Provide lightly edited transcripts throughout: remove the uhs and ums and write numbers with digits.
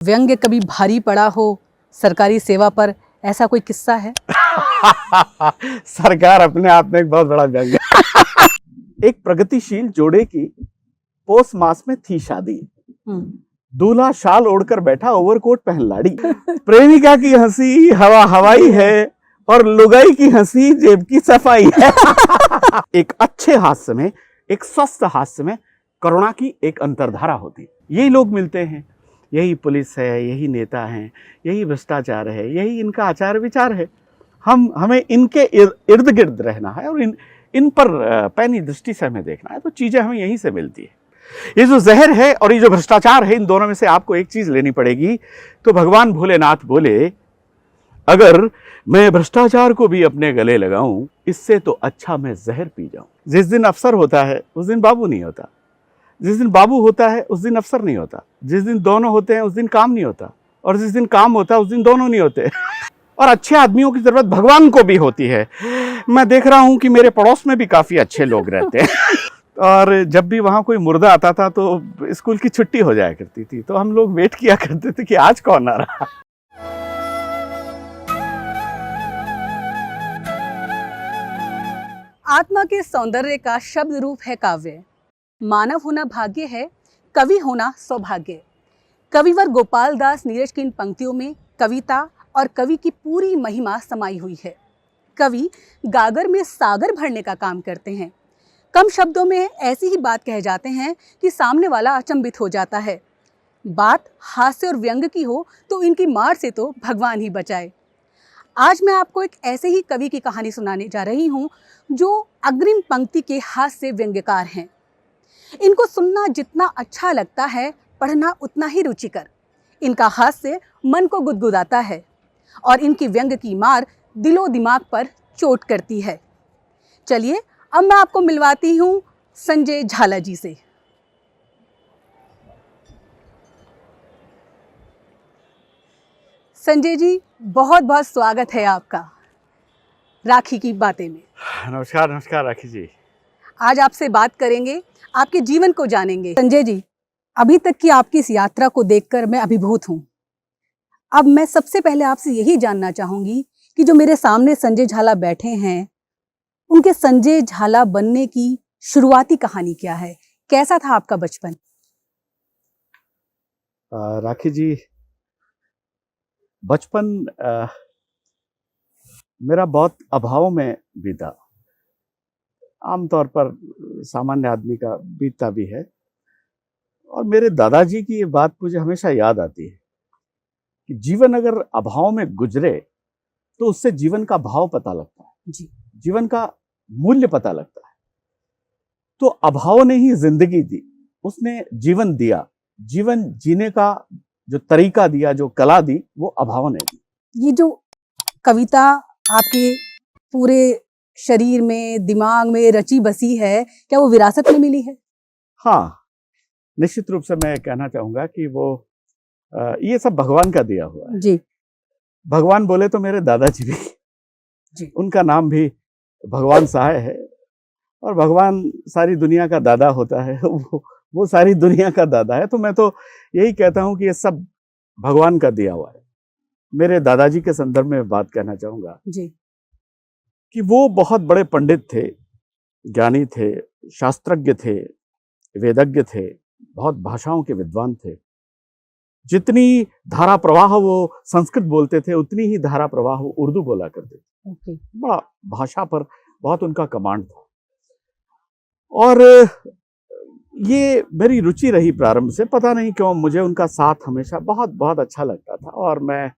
व्यंग्य कभी भारी पड़ा हो सरकारी सेवा पर, ऐसा कोई किस्सा है? सरकार अपने आप में एक बहुत बड़ा व्यंग्य। एक प्रगतिशील जोड़े की पौष मास में थी शादी। दूल्हा शाल ओढ़कर बैठा, ओवरकोट पहन लाड़ी। प्रेमिका की हंसी हवा हवाई है और लुगाई की हंसी जेब की सफाई है। एक अच्छे हास्य में, एक स्वस्थ हास्य में करुणा की एक अंतर्धारा होती है। यही लोग मिलते हैं, यही पुलिस है, यही नेता हैं, यही भ्रष्टाचार है, यही इनका आचार विचार है। हमें इनके इर्द गिर्द रहना है और इन पर पैनी दृष्टि से हमें देखना है, तो चीजें हमें यहीं से मिलती है। ये जो जहर है और ये जो भ्रष्टाचार है, इन दोनों में से आपको एक चीज लेनी पड़ेगी। तो भगवान भोलेनाथ बोले, अगर मैं भ्रष्टाचार को भी अपने गले लगाऊं, इससे तो अच्छा मैं जहर पी जाऊं। जिस दिन अफसर होता है उस दिन बाबू नहीं होता, जिस दिन बाबू होता है उस दिन अफसर नहीं होता, जिस दिन दोनों होते हैं उस दिन काम नहीं होता, और जिस दिन काम होता है उस दिन दोनों नहीं होते। और अच्छे आदमियों की जरूरत भगवान को भी होती है। मैं देख रहा हूं कि मेरे पड़ोस में भी काफी अच्छे लोग रहते हैं। और जब भी वहां कोई मुर्दा आता था तो स्कूल की छुट्टी हो जाया करती थी, तो हम लोग वेट किया करते थे कि आज कौन आ रहा। आत्मा के सौंदर्य का शब्द रूप है काव्य। मानव होना भाग्य है, कवि होना सौभाग्य। कविवर गोपाल दास नीरज की इन पंक्तियों में कविता और कवि की पूरी महिमा समाई हुई है। कवि गागर में सागर भरने का काम करते हैं। कम शब्दों में ऐसी ही बात कह जाते हैं कि सामने वाला अचंभित हो जाता है। बात हास्य और व्यंग की हो तो इनकी मार से तो भगवान ही बचाए। आज मैं आपको एक ऐसे ही कवि की कहानी सुनाने जा रही हूँ जो अग्रिम पंक्ति के हास्य व्यंग्यकार हैं। इनको सुनना जितना अच्छा लगता है, पढ़ना उतना ही रुचिकर। इनका हास्य मन को गुदगुदाता है और इनकी व्यंग की मार दिलो दिमाग पर चोट करती है। चलिए अब मैं आपको मिलवाती हूँ संजय झाला जी से। संजय जी, बहुत बहुत स्वागत है आपका राखी की बातें में। नमस्कार नमस्कार राखी जी। आज आपसे बात करेंगे, आपके जीवन को जानेंगे। संजय जी, अभी तक की आपकी इस यात्रा को देखकर मैं अभिभूत हूँ। अब मैं सबसे पहले आपसे यही जानना चाहूंगी कि जो मेरे सामने संजय झाला बैठे हैं, उनके संजय झाला बनने की शुरुआती कहानी क्या है? कैसा था आपका बचपन? राखी जी, बचपन मेरा बहुत अभाव में बीता। आमतौर पर सामान्य आदमी का बीतता भी है। और मेरे दादाजी की ये बात मुझे हमेशा याद आती है कि जीवन अगर अभाव में गुजरे तो उससे जीवन का भाव पता लगता है जी। जीवन का मूल्य पता लगता है। तो अभाव ने ही जिंदगी दी, उसने जीवन दिया। जीवन जीने का जो तरीका दिया, जो कला दी, वो अभाव ने दी। ये जो कविता आपके पूरे शरीर में, दिमाग में रची बसी है, क्या वो विरासत में मिली है? हाँ, निश्चित रूप से मैं कहना चाहूंगा कि वो ये सब भगवान का दिया हुआ है। जी। भगवान बोले तो मेरे दादाजी भी जी। उनका नाम भी भगवान सहाय है। और भगवान सारी दुनिया का दादा होता है। वो सारी दुनिया का दादा है। तो मैं तो यही कहता हूं कि ये सब भगवान का दिया हुआ है। मेरे दादाजी के संदर्भ में बात कहना चाहूंगा जी। कि वो बहुत बड़े पंडित थे, ज्ञानी थे, शास्त्रज्ञ थे, वेदज्ञ थे, बहुत भाषाओं के विद्वान थे। जितनी धारा प्रवाह वो संस्कृत बोलते थे, उतनी ही धारा प्रवाह वो उर्दू बोला करते थे। बड़ा भाषा पर बहुत उनका कमांड था। और ये मेरी रुचि रही प्रारंभ से। पता नहीं क्यों मुझे उनका साथ हमेशा बहुत बहुत अच्छा लगता था। और मैं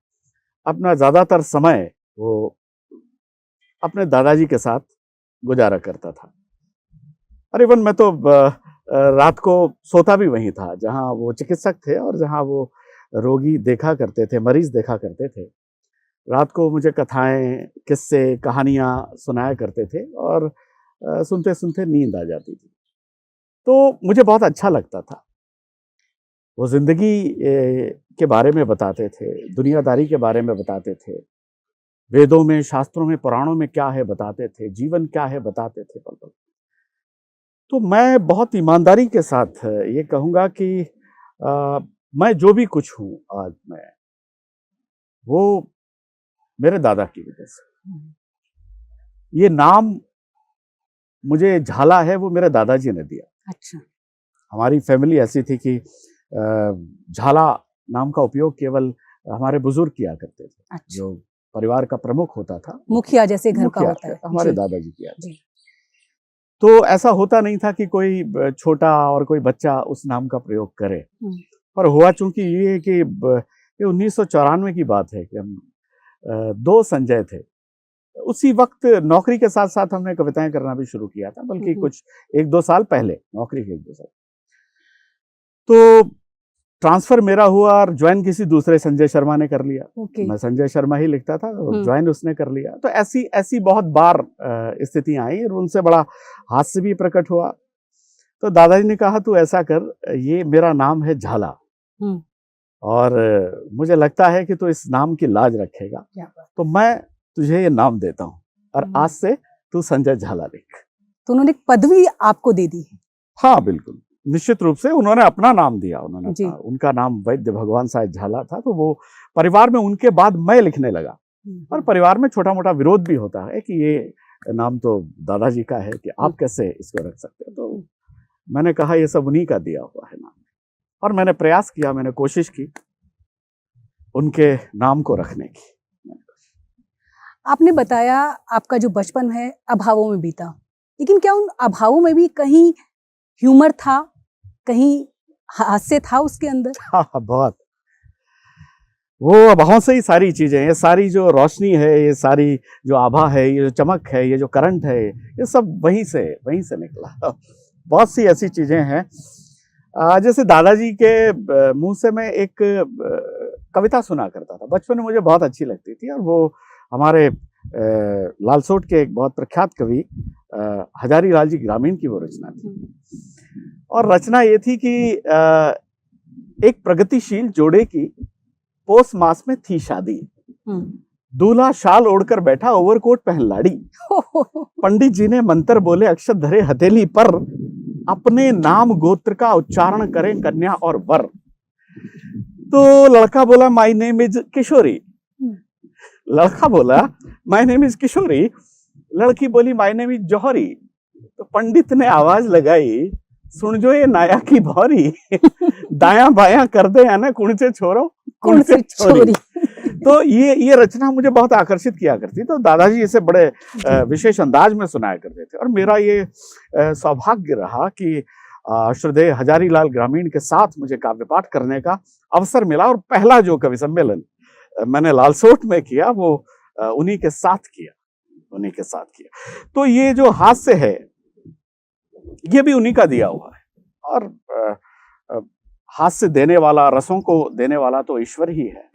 अपना ज्यादातर समय वो अपने दादाजी के साथ गुजारा करता था। और इवन मैं तो रात को सोता भी वहीं था जहां वो चिकित्सक थे और जहां वो रोगी देखा करते थे, मरीज देखा करते थे। रात को मुझे कथाएं, किस्से, कहानियां सुनाया करते थे और सुनते सुनते नींद आ जाती थी। तो मुझे बहुत अच्छा लगता था। वो जिंदगी के बारे में बताते थे, दुनियादारी के बारे में बताते थे, वेदों में, शास्त्रों में, पुराणों में क्या है बताते थे, जीवन क्या है बताते थे पल पल। तो मैं बहुत ईमानदारी के साथ ये कहूँगा कि मैं जो भी कुछ हूं आज मैं, वो मेरे दादा की वजह से। ये नाम मुझे झाला है, वो मेरे दादाजी ने दिया। अच्छा। हमारी फैमिली ऐसी थी कि झाला नाम का उपयोग केवल हमारे बुजुर्ग किया करते थे। अच्छा। जो परिवार का प्रमुख होता था, मुखिया जैसे घर का मुखिया होता है। हमारे जी। दादाजी किया। जी। तो ऐसा होता नहीं था कि कोई छोटा और कोई बच्चा उस नाम का प्रयोग करे। पर हुआ चूंकि ये कि ये 1994 की बात है कि हम दो संजय थे। उसी वक्त नौकरी के साथ साथ हमने कविताएं करना भी शुरू किया था, बल्कि कुछ 1-2 साल पहले, नौकरी के 1-2 साल। तो ट्रांसफर मेरा हुआ और ज्वाइन किसी दूसरे संजय शर्मा ने कर लिया। मैं संजय शर्मा ही लिखता था, ज्वाइन उसने कर लिया। तो ऐसी ऐसी बहुत बार स्थितियां आई और उनसे बड़ा हास्य भी प्रकट हुआ। तो दादाजी ने कहा तू ऐसा कर, ये मेरा नाम है झाला और मुझे लगता है कि तू इस नाम की लाज रखेगा, तो मैं तुझे ये नाम देता हूँ और आज से तू संजय झाला लिख। तो उन्होंने पदवी आपको दे दी? हाँ बिल्कुल, निश्चित रूप से उन्होंने अपना नाम दिया। उन्होंने उनका नाम वैद्य भगवान साहब झाला था, तो वो परिवार में उनके बाद मैं लिखने लगा। और परिवार में छोटा मोटा विरोध भी होता है कि ये नाम तो दादाजी का है, कि आप कैसे इसको रख सकते हो। तो मैंने कहा ये सब उन्हीं का दिया हुआ है नाम, और मैंने प्रयास किया, मैंने कोशिश की उनके नाम को रखने की। आपने बताया आपका जो बचपन है अभावों में बीता, लेकिन क्या उन अभावों में भी कहीं ह्यूमर था, कहीं हास्य था उसके अंदर? हाँ, बहुत। वो अभावों से ही सारी चीजें, ये सारी जो रोशनी है, ये सारी जो आभा है, ये जो चमक है, ये जो करंट है, ये सब वहीं से निकला। बहुत सी ऐसी चीजें हैं। जैसे दादाजी के मुंह से मैं एक कविता सुना करता था, बचपन में मुझे बहुत अच्छी लगती थी। और वो हमारे लालसोट के एक बहुत प्रख्यात कवि हजारी लाल जी ग्रामीण की वो रचना थी। और रचना ये थी कि एक प्रगतिशील जोड़े की पोस मास में थी शादी। दूल्हा शाल ओढ़कर बैठा, ओवरकोट पहन लाड़ी। पंडित जी ने मंत्र बोले, अक्षत धरे हथेली पर, अपने नाम गोत्र का उच्चारण करें कन्या और वर। तो लड़का बोला माय नेम इज किशोरी। लड़का बोला माय नेम इज किशोरी। लड़की बोली माय नेम इज जौहरी। तो पंडित ने आवाज लगाई, सुन जो ये नाया की भौरी, दायां बायां कर दे या ना कुण से छोरो कुण से छोरी। तो ये रचना मुझे बहुत आकर्षित किया करती। तो दादाजी इसे बड़े विशेष अंदाज में सुनाया करते थे। और मेरा ये सौभाग्य रहा कि श्रद्धेय हजारी लाल ग्रामीण के साथ मुझे काव्य पाठ करने का अवसर मिला। और पहला जो कवि सम्मेलन मैंने लालसोट में किया, वो उन्हीं के साथ किया। तो ये जो हास्य है, ये भी उन्हीं का दिया हुआ है। और हास्य देने वाला, रसों को देने वाला तो ईश्वर ही है।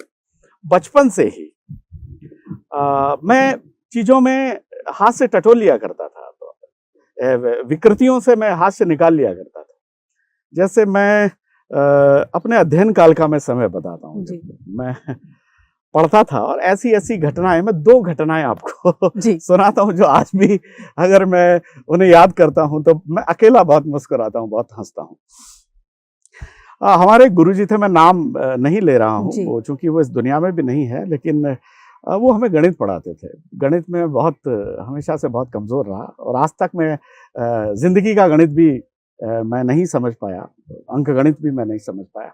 बचपन से ही मैं चीजों में हास्य टटोल लिया करता था, तो विकृतियों से मैं हास्य निकाल लिया करता था। जैसे मैं अपने अध्ययन काल का मैं समय बताता हूँ। मैं पढ़ता था और ऐसी ऐसी घटनाएं, मैं 2 घटनाएं आपको सुनाता हूँ जो आज भी अगर मैं उन्हें याद करता हूँ तो मैं अकेला बहुत मुस्कुराता हूँ, बहुत हंसता हूँ। हमारे गुरुजी थे, मैं नाम नहीं ले रहा हूँ, वो चूंकि वो इस दुनिया में भी नहीं है, लेकिन वो हमें गणित पढ़ाते थे। गणित में बहुत हमेशा से बहुत कमजोर रहा और आज तक मैं जिंदगी का गणित भी मैं नहीं समझ पाया, अंक गणित भी मैं नहीं समझ पाया।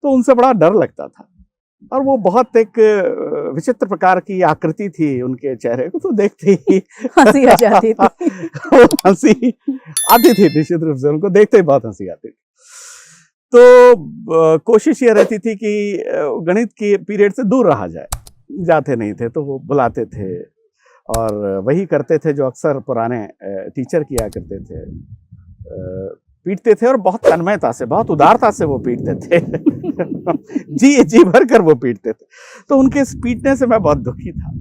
तो उनसे बड़ा डर लगता था। और वो बहुत एक विचित्र प्रकार की आकृति थी उनके चेहरे को, तो देखते ही हंसी आ जाती थी। हंसी आती थी, निश्चित रूप से उनको देखते ही बहुत हंसी आती थी। तो कोशिश ये रहती थी कि गणित के पीरियड से दूर रहा जाए। जाते नहीं थे तो वो बुलाते थे और वही करते थे जो अक्सर पुराने टीचर किया करते थे, पीटते थे। और बहुत तन्मयता से, बहुत उदारता से वो पीटते थे। जी भर कर वो पीटते थे। तो उनके इस पीटने से मैं बहुत दुखी था।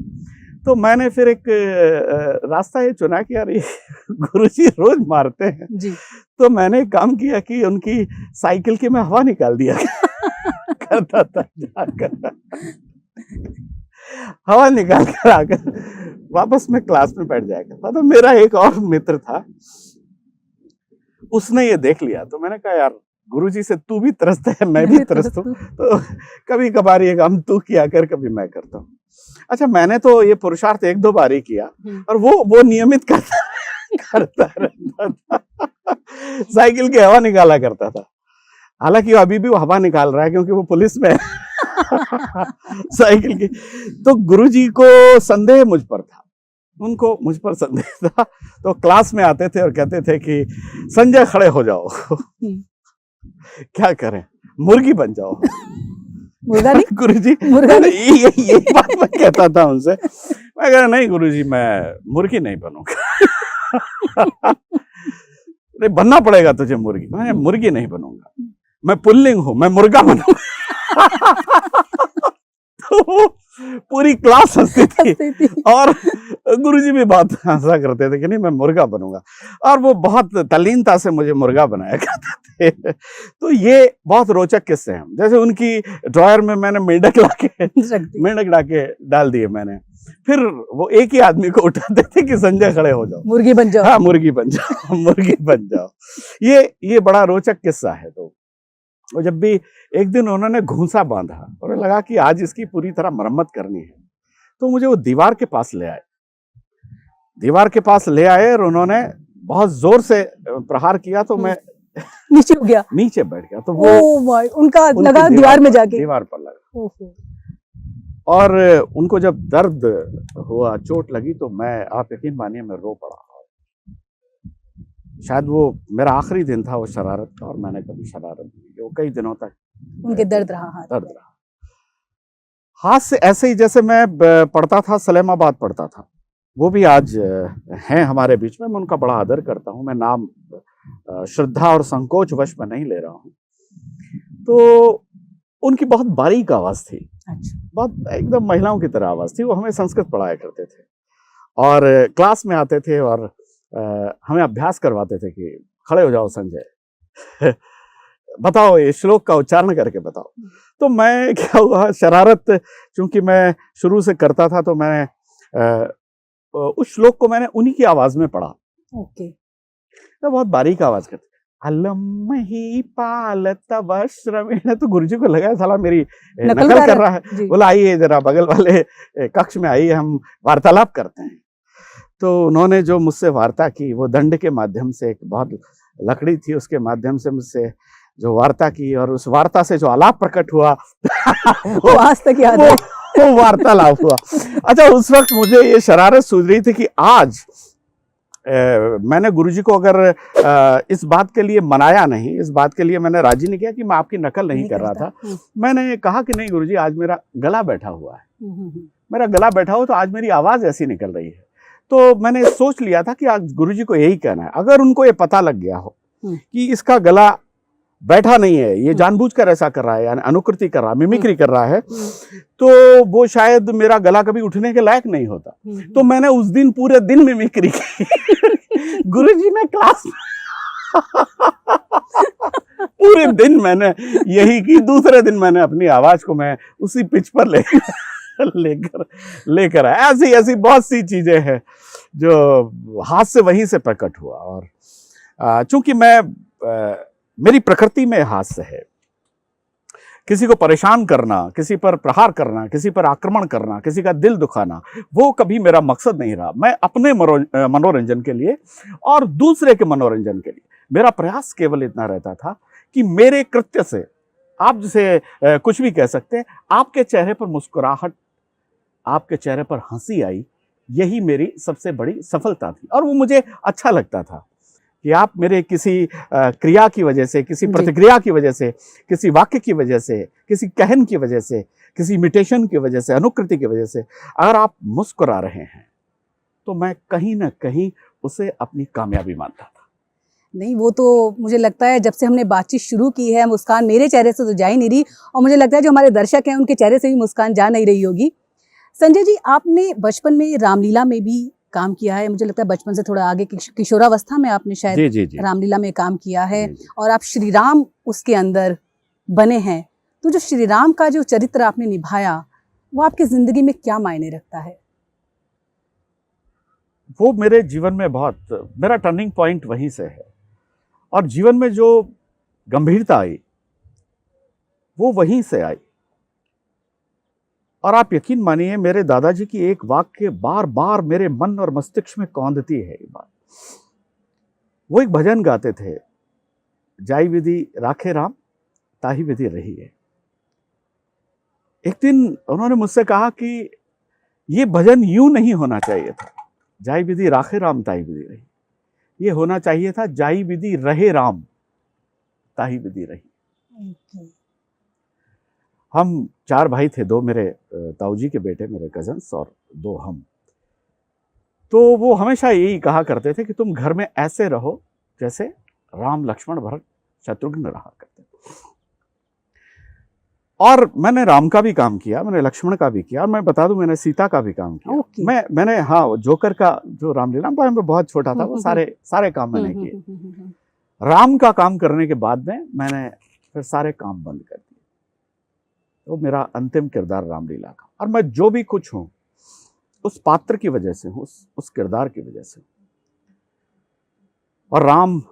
तो मैंने फिर एक रास्ता ये चुना कि यार ये गुरुजी रोज मारते हैं जी। तो मैंने एक काम किया कि उनकी साइकिल की मैं हवा निकाल दिया करता था। जाकर हवा निकाल कर आकर वापस मैं क्लास में बैठ जाया करता। तो मेरा एक और मित्र था, उसने ये देख लिया। तो मैंने कहा यार गुरुजी से तू भी तरसता है, मैं भी तरसता हूँ, तो कभी कभार ये काम तू किया कर, कभी मैं करता हूँ। अच्छा, मैंने तो ये पुरुषार्थ 1-2 बार ही किया और वो नियमित करता रहता था। साइकिल की हवा निकाला करता था। हालांकि अभी भी वो हवा निकाल रहा है क्योंकि वो पुलिस में है। साइकिल की। तो गुरुजी को संदेह मुझ पर था, उनको मुझ पर संदेह था। तो क्लास में आते थे और कहते थे कि संजय खड़े हो जाओ। क्या करें, मुर्गी बन जाओ। मुर्गा नहीं, गुरुजी, मुर्गा नहीं। ये बात मैं कहता था उनसे। मैं कह रहा नहीं गुरुजी, मैं मुर्गी नहीं बनूंगा। नहीं, बनना पड़ेगा तुझे मुर्गी। मैं मुर्गी नहीं बनूंगा, मैं पुल्लिंग हूं, मैं मुर्गा बनूंगा। तो पूरी क्लास हंसती थी और गुरुजी भी बहुत हंसा करते थे कि नहीं मैं मुर्गा बनूंगा, और वो बहुत तल्लीनता से मुझे मुर्गा बनाया करते थे। तो ये बहुत रोचक किस्से हैं। जैसे उनकी ड्रॉयर में मैंने मेंढक लाके डाल दिए मैंने, फिर वो एक ही आदमी को उठाते थे कि संजय खड़े हो जाओ, मुर्गी बन जाओ। हाँ मुर्गी बन जाओ, मुर्गी बन जाओ। ये बड़ा रोचक किस्सा है। तो वो जब भी एक दिन उन्होंने घूंसा बांधा और लगा कि आज इसकी पूरी तरह मरम्मत करनी है, तो मुझे वो दीवार के पास ले आए। दीवार के पास ले आए और उन्होंने बहुत जोर से प्रहार किया, तो मैं नीचे हो गया, नीचे बैठ गया। तो वो उनका लगा दीवार में जाके, दीवार पर लगा। और उनको जब दर्द हुआ, चोट लगी, तो मैं, आप यकीन मानिए, मैं रो पड़ा। शायद वो मेरा आखिरी दिन था वो शरारत का, और मैंने कभी शरारत नहीं की। वो कई दिनों तक उनके दर्द रहा, हाथ से। ऐसे ही जैसे मैं पढ़ता था, सलेमाबाद पढ़ता था, वो भी आज हैं हमारे बीच में, मैं उनका बड़ा आदर करता हूँ। मैं नाम श्रद्धा और संकोच वश में नहीं ले रहा हूँ। तो उनकी बहुत बारीक आवाज थी। अच्छा। बहुत एकदम महिलाओं की तरह आवाज थी। वो हमें संस्कृत पढ़ाया करते थे और क्लास में आते थे और हमें अभ्यास करवाते थे कि खड़े हो जाओ संजय, बताओ ये श्लोक का उच्चारण करके बताओ। तो मैं, क्या हुआ, शरारत चूंकि मैं शुरू से करता था, तो मैंने उस श्लोक को मैंने उन्हीं की आवाज में पढ़ा। ओके। तो बहुत बारीक आवाज करते, अलम ही पाल तव श्रमेण। तो गुरुजी को लगा साला मेरी नकल कर रहा है। बोला आइए जरा बगल वाले कक्ष में आइए, हम वार्तालाप करते हैं। तो उन्होंने जो मुझसे वार्ता की, वो दंड के माध्यम से, एक बहुत लकड़ी थी उसके माध्यम से मुझसे जो वार्ता की, और उस वार्ता से जो आलाप प्रकट हुआ वो आज तक याद है। वो वार्तालाप हुआ। अच्छा, उस वक्त मुझे ये शरारत सूझ रही थी कि आज मैंने गुरुजी को अगर इस बात के लिए मनाया नहीं, इस बात के लिए मैंने राजी नहीं किया कि मैं आपकी नकल नहीं कर रहा था। मैंने कहा कि नहीं गुरुजी, आज मेरा गला बैठा हुआ है, मेरा गला बैठा हुआ, तो आज मेरी आवाज ऐसी निकल रही है। तो मैंने सोच लिया था कि आज गुरुजी को यही कहना है। अगर उनको ये पता लग गया हो कि इसका गला बैठा नहीं है, ये जानबूझकर ऐसा कर रहा है, यानी अनुकृति कर रहा है, मिमिक्री कर रहा है, तो वो शायद मेरा गला कभी उठने के लायक नहीं होता। तो मैंने उस दिन पूरे दिन मिमिक्री की। गुरुजी ने क्लास पूरे दिन मैंने यही की। दूसरे दिन मैंने अपनी आवाज को मैं उसी पिच पर लेकर आया। ऐसी बहुत सी चीजें हैं जो हाथ से वहीं से प्रकट हुआ। और चूंकि मेरी प्रकृति में हास्य है, किसी को परेशान करना, किसी पर प्रहार करना, किसी पर आक्रमण करना, किसी का दिल दुखाना, वो कभी मेरा मकसद नहीं रहा। मैं अपने मनोरंजन के लिए और दूसरे के मनोरंजन के लिए मेरा प्रयास केवल इतना रहता था कि मेरे कृत्य से, आप जिसे कुछ भी कह सकते हैं, आपके चेहरे पर मुस्कुराहट, आपके चेहरे पर हंसी आई, यही मेरी सबसे बड़ी सफलता थी। और वो मुझे अच्छा लगता था कि आप मेरे किसी क्रिया की वजह से, किसी प्रतिक्रिया की वजह से, किसी वाक्य की वजह से, किसी कहन की वजह से, किसी इमिटेशन की वजह से, अनुकृति की वजह से अगर आप मुस्कुरा रहे हैं, तो मैं कहीं ना कहीं उसे अपनी कामयाबी मानता था। नहीं, वो तो मुझे लगता है जब से हमने बातचीत शुरू की है, मुस्कान मेरे चेहरे से तो जा ही नहीं रही, और मुझे लगता है जो हमारे दर्शक हैं उनके चेहरे से भी मुस्कान जा नहीं रही होगी। संजय जी, आपने बचपन में रामलीला में भी काम किया है, मुझे लगता है बचपन से थोड़ा आगे किशोरावस्था में आपने शायद रामलीला में काम किया है, और आप श्री राम उसके अंदर बने हैं। तो जो श्री राम का जो चरित्र आपने निभाया, वो आपकी जिंदगी में क्या मायने रखता है? वो मेरे जीवन में बहुत, मेरा टर्निंग पॉइंट वहीं से है। और जीवन में जो गंभीरता आई वो वहीं से आई। और आप यकीन मानिए मेरे दादाजी की एक वाक्य बार बार मेरे मन और मस्तिष्क में कौंधती है। ये बात, वो एक भजन गाते थे, जाई विधि राखे राम ताही विधि रही है। एक दिन उन्होंने मुझसे कहा कि ये भजन यूं नहीं होना चाहिए था, जाई विधि राखे राम ताही विधि रही, ये होना चाहिए था जाई विधि रहे राम ताही विधि रही। हम 4 भाई थे, 2 मेरे ताऊजी के बेटे मेरे कजन्स और 2 हम। तो वो हमेशा यही कहा करते थे कि तुम घर में ऐसे रहो जैसे राम लक्ष्मण भरत शत्रुघ्न रहा करते। और मैंने राम का भी काम किया, मैंने लक्ष्मण का भी किया, और मैं बता दूं मैंने सीता का भी काम किया। मैंने हाँ जोकर का जो रामलीला में बहुत छोटा था, वो सारे काम मैंने किए। राम का काम करने के बाद में मैंने फिर सारे काम बंद कर दिए। तो मेरा अंतिम किरदार रामलीला का, और मैं जो भी कुछ हूं उस पात्र की वजह से हूं, उस किरदार की वजह से। और राम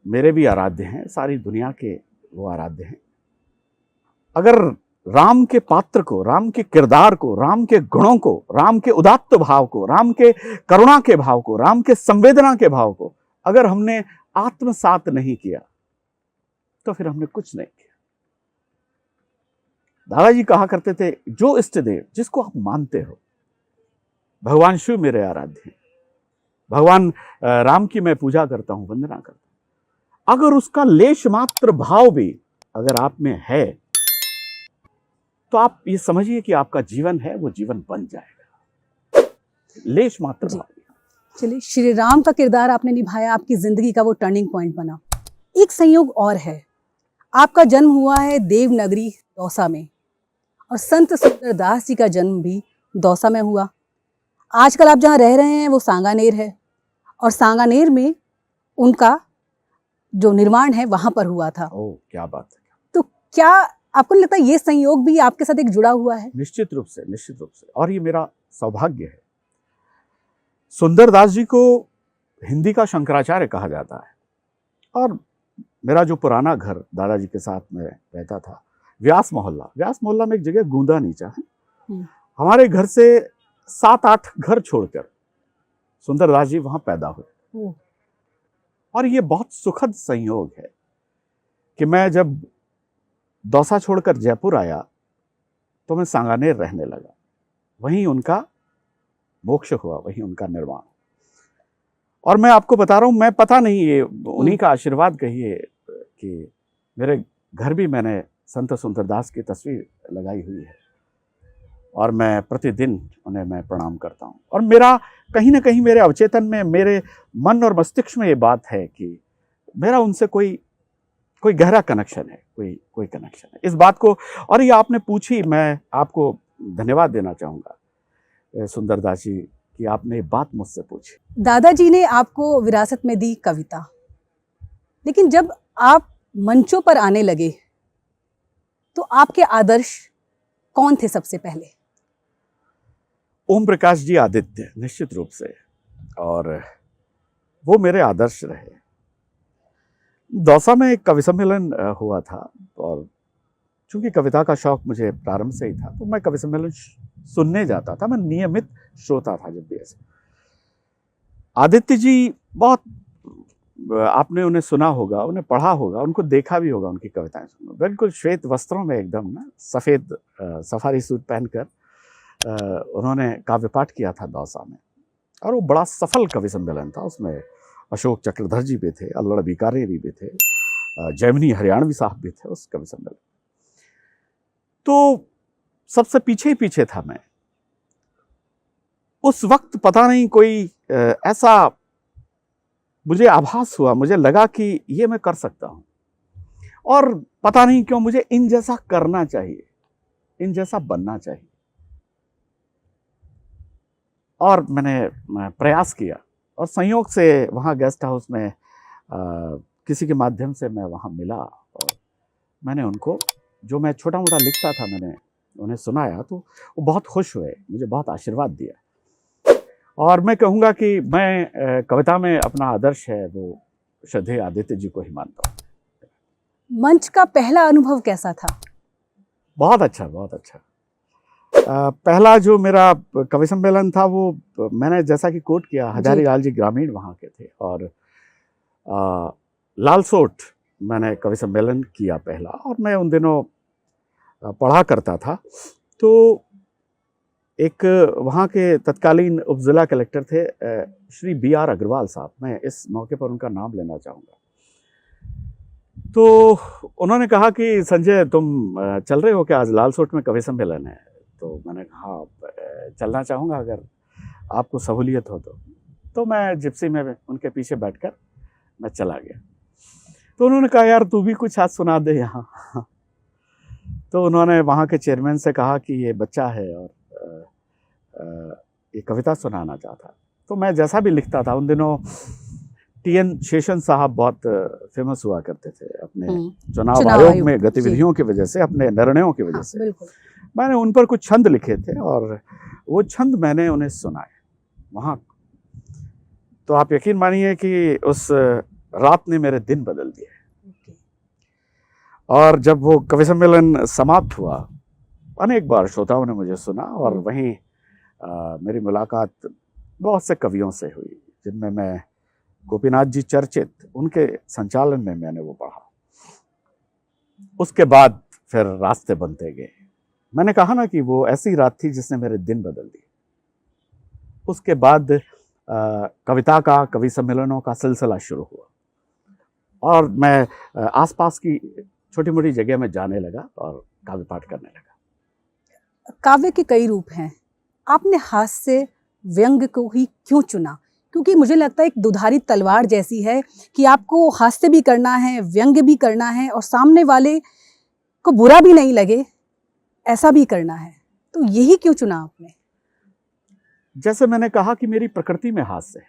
मेरे भी आराध्य हैं, सारी दुनिया के वो आराध्य हैं। अगर राम के पात्र को, राम के किरदार को, राम के गुणों को, राम के उदात्त भाव को, राम के करुणा के भाव को, राम के संवेदना के भाव को अगर हमने आत्मसात नहीं किया तो फिर हमने कुछ नहीं किया। दादाजी कहा करते थे, जो इष्ट देव जिसको आप मानते हो, भगवान शिव मेरे आराध्य हैं, भगवान राम की मैं पूजा करता हूं, वंदना करता हूं, अगर उसका लेश मात्र भाव भी अगर आप में है तो आप ये समझिए कि आपका जीवन है वो जीवन बन जाएगा, लेश मात्र भाव। चलिए, श्री राम का किरदार आपने निभाया, आपकी जिंदगी का वो टर्निंग पॉइंट बना। एक संयोग और है, आपका जन्म हुआ है देवनगरी दौसा में, और संत सुंदरदास जी का जन्म भी दौसा में हुआ। आजकल आप जहाँ रह रहे हैं वो सांगानेर है, और सांगानेर में उनका जो निर्माण है वहां पर हुआ था। ओह, क्या बात है। तो क्या आपको नहीं लगता ये संयोग भी आपके साथ एक जुड़ा हुआ है? निश्चित रूप से, निश्चित रूप से। और ये मेरा सौभाग्य है। सुंदरदास जी को हिंदी का शंकराचार्य कहा जाता है, और मेरा जो पुराना घर दादाजी के साथ में रहता था, व्यास मोहल्ला में एक जगह गूंदा नीचा है, हमारे घर से 7-8 घर छोड़कर सुंदरदास जी वहां पैदा हुए। और ये बहुत सुखद संयोग है कि मैं जब दौसा छोड़कर जयपुर आया तो मैं सांगानेर रहने लगा, वहीं उनका मोक्ष हुआ, वहीं उनका निर्वाण। और मैं आपको बता रहा हूं, मैं पता नहीं, ये उन्हीं का आशीर्वाद कहिए कि मेरे घर भी मैंने संत सुंदरदास की तस्वीर लगाई हुई है, और मैं प्रतिदिन उन्हें मैं प्रणाम करता हूँ। और मेरा कहीं ना कहीं मेरे अवचेतन में, मेरे मन और मस्तिष्क में ये बात है कि मेरा उनसे कोई गहरा कनेक्शन है, कोई कनेक्शन है इस बात को। और ये आपने पूछी, मैं आपको धन्यवाद देना चाहूँगा सुंदरदास जी कि आपने बात मुझसे पूछी। दादाजी ने आपको विरासत में दी कविता, लेकिन जब आप मंचों पर आने लगे तो आपके आदर्श कौन थे सबसे पहले? ओम प्रकाश जी आदित्य, निश्चित रूप से, और वो मेरे आदर्श रहे। दौसा में एक कवि सम्मेलन हुआ था, और चूंकि कविता का शौक मुझे प्रारंभ से ही था तो मैं कवि सम्मेलन सुनने जाता था, मैं नियमित श्रोता था। जब भी ऐसे आदित्य जी, बहुत आपने उन्हें सुना होगा, उन्हें पढ़ा होगा, उनको देखा भी होगा, उनकी कविताएं सुनो, बिल्कुल श्वेत वस्त्रों में एकदम ना, सफ़ेद सफारी सूट पहनकर उन्होंने काव्य पाठ किया था दौसा में, और वो बड़ा सफल कवि सम्मेलन था। उसमें अशोक चक्रधर जी भी थे, अल्लड़ बीकानेरी भी थे, जैमिनी हरियाणवी साहब भी थे उस कवि सम्मेलन। तो सबसे पीछे था मैं। उस वक्त पता नहीं कोई ऐसा मुझे आभास हुआ, मुझे लगा कि ये मैं कर सकता हूं, और पता नहीं क्यों मुझे इन जैसा करना चाहिए, इन जैसा बनना चाहिए। और मैंने प्रयास किया, और संयोग से वहाँ गेस्ट हाउस में किसी के माध्यम से मैं वहाँ मिला, और मैंने उनको, जो मैं छोटा मोटा लिखता था, मैंने उन्हें सुनाया, तो वो बहुत खुश हुए, मुझे बहुत आशीर्वाद दिया। और मैं कहूँगा कि मैं कविता में अपना आदर्श है वो श्रद्धेय आदित्य जी को ही मानता हूँ। मंच का पहला अनुभव कैसा था? बहुत अच्छा, बहुत अच्छा। पहला जो मेरा कवि सम्मेलन था वो मैंने जैसा कि कोट किया, हजारी लाल जी ग्रामीण वहाँ के थे और लालसोट मैंने कवि सम्मेलन किया पहला, और मैं उन दिनों पढ़ा करता था। तो एक वहाँ के तत्कालीन उप जिला कलेक्टर थे श्री BR अग्रवाल साहब, मैं इस मौके पर उनका नाम लेना चाहूँगा। तो उन्होंने कहा कि संजय तुम चल रहे हो क्या, आज लालसोट में कवि सम्मेलन है? तो मैंने कहा हाँ चलना चाहूँगा अगर आपको सहूलियत हो तो मैं जिप्सी में उनके पीछे बैठकर मैं चला गया। तो उन्होंने कहा यार तू भी कुछ आज सुना दे यहाँ। तो उन्होंने वहाँ के चेयरमैन से कहा कि ये बच्चा है और ये कविता सुनाना चाहता। तो मैं जैसा भी लिखता था, उन दिनों TN शेषन साहब बहुत फेमस हुआ करते थे अपने चुनाव आयोग में गतिविधियों की वजह से, अपने निर्णयों की वजह से। मैंने उन पर कुछ छंद लिखे थे और वो छंद मैंने उन्हें सुनाए वहाँ। तो आप यकीन मानिए कि उस रात ने मेरे दिन बदल दिए। और जब वो कवि सम्मेलन समाप्त हुआ, अनेक बार श्रोताओं ने मुझे सुना और वहीं मेरी मुलाकात बहुत से कवियों से हुई, जिनमें मैं गोपीनाथ जी चर्चित, उनके संचालन में मैंने वो पढ़ा। उसके बाद फिर रास्ते बनते गए। मैंने कहा ना कि वो ऐसी रात थी जिसने मेरे दिन बदल दिए। उसके बाद कविता का, कवि सम्मेलनों का सिलसिला शुरू हुआ और मैं आसपास की छोटी मोटी जगह में जाने लगा और काव्य पाठ करने लगा। काव्य के कई रूप हैं, आपने हास्य व्यंग को ही क्यों चुना? क्योंकि मुझे लगता है एक दुधारी तलवार जैसी है कि आपको हास्य भी करना है, व्यंग भी करना है और सामने वाले को बुरा भी नहीं लगे ऐसा भी करना है। तो यही क्यों चुना आपने? जैसे मैंने कहा कि मेरी प्रकृति में हास्य है।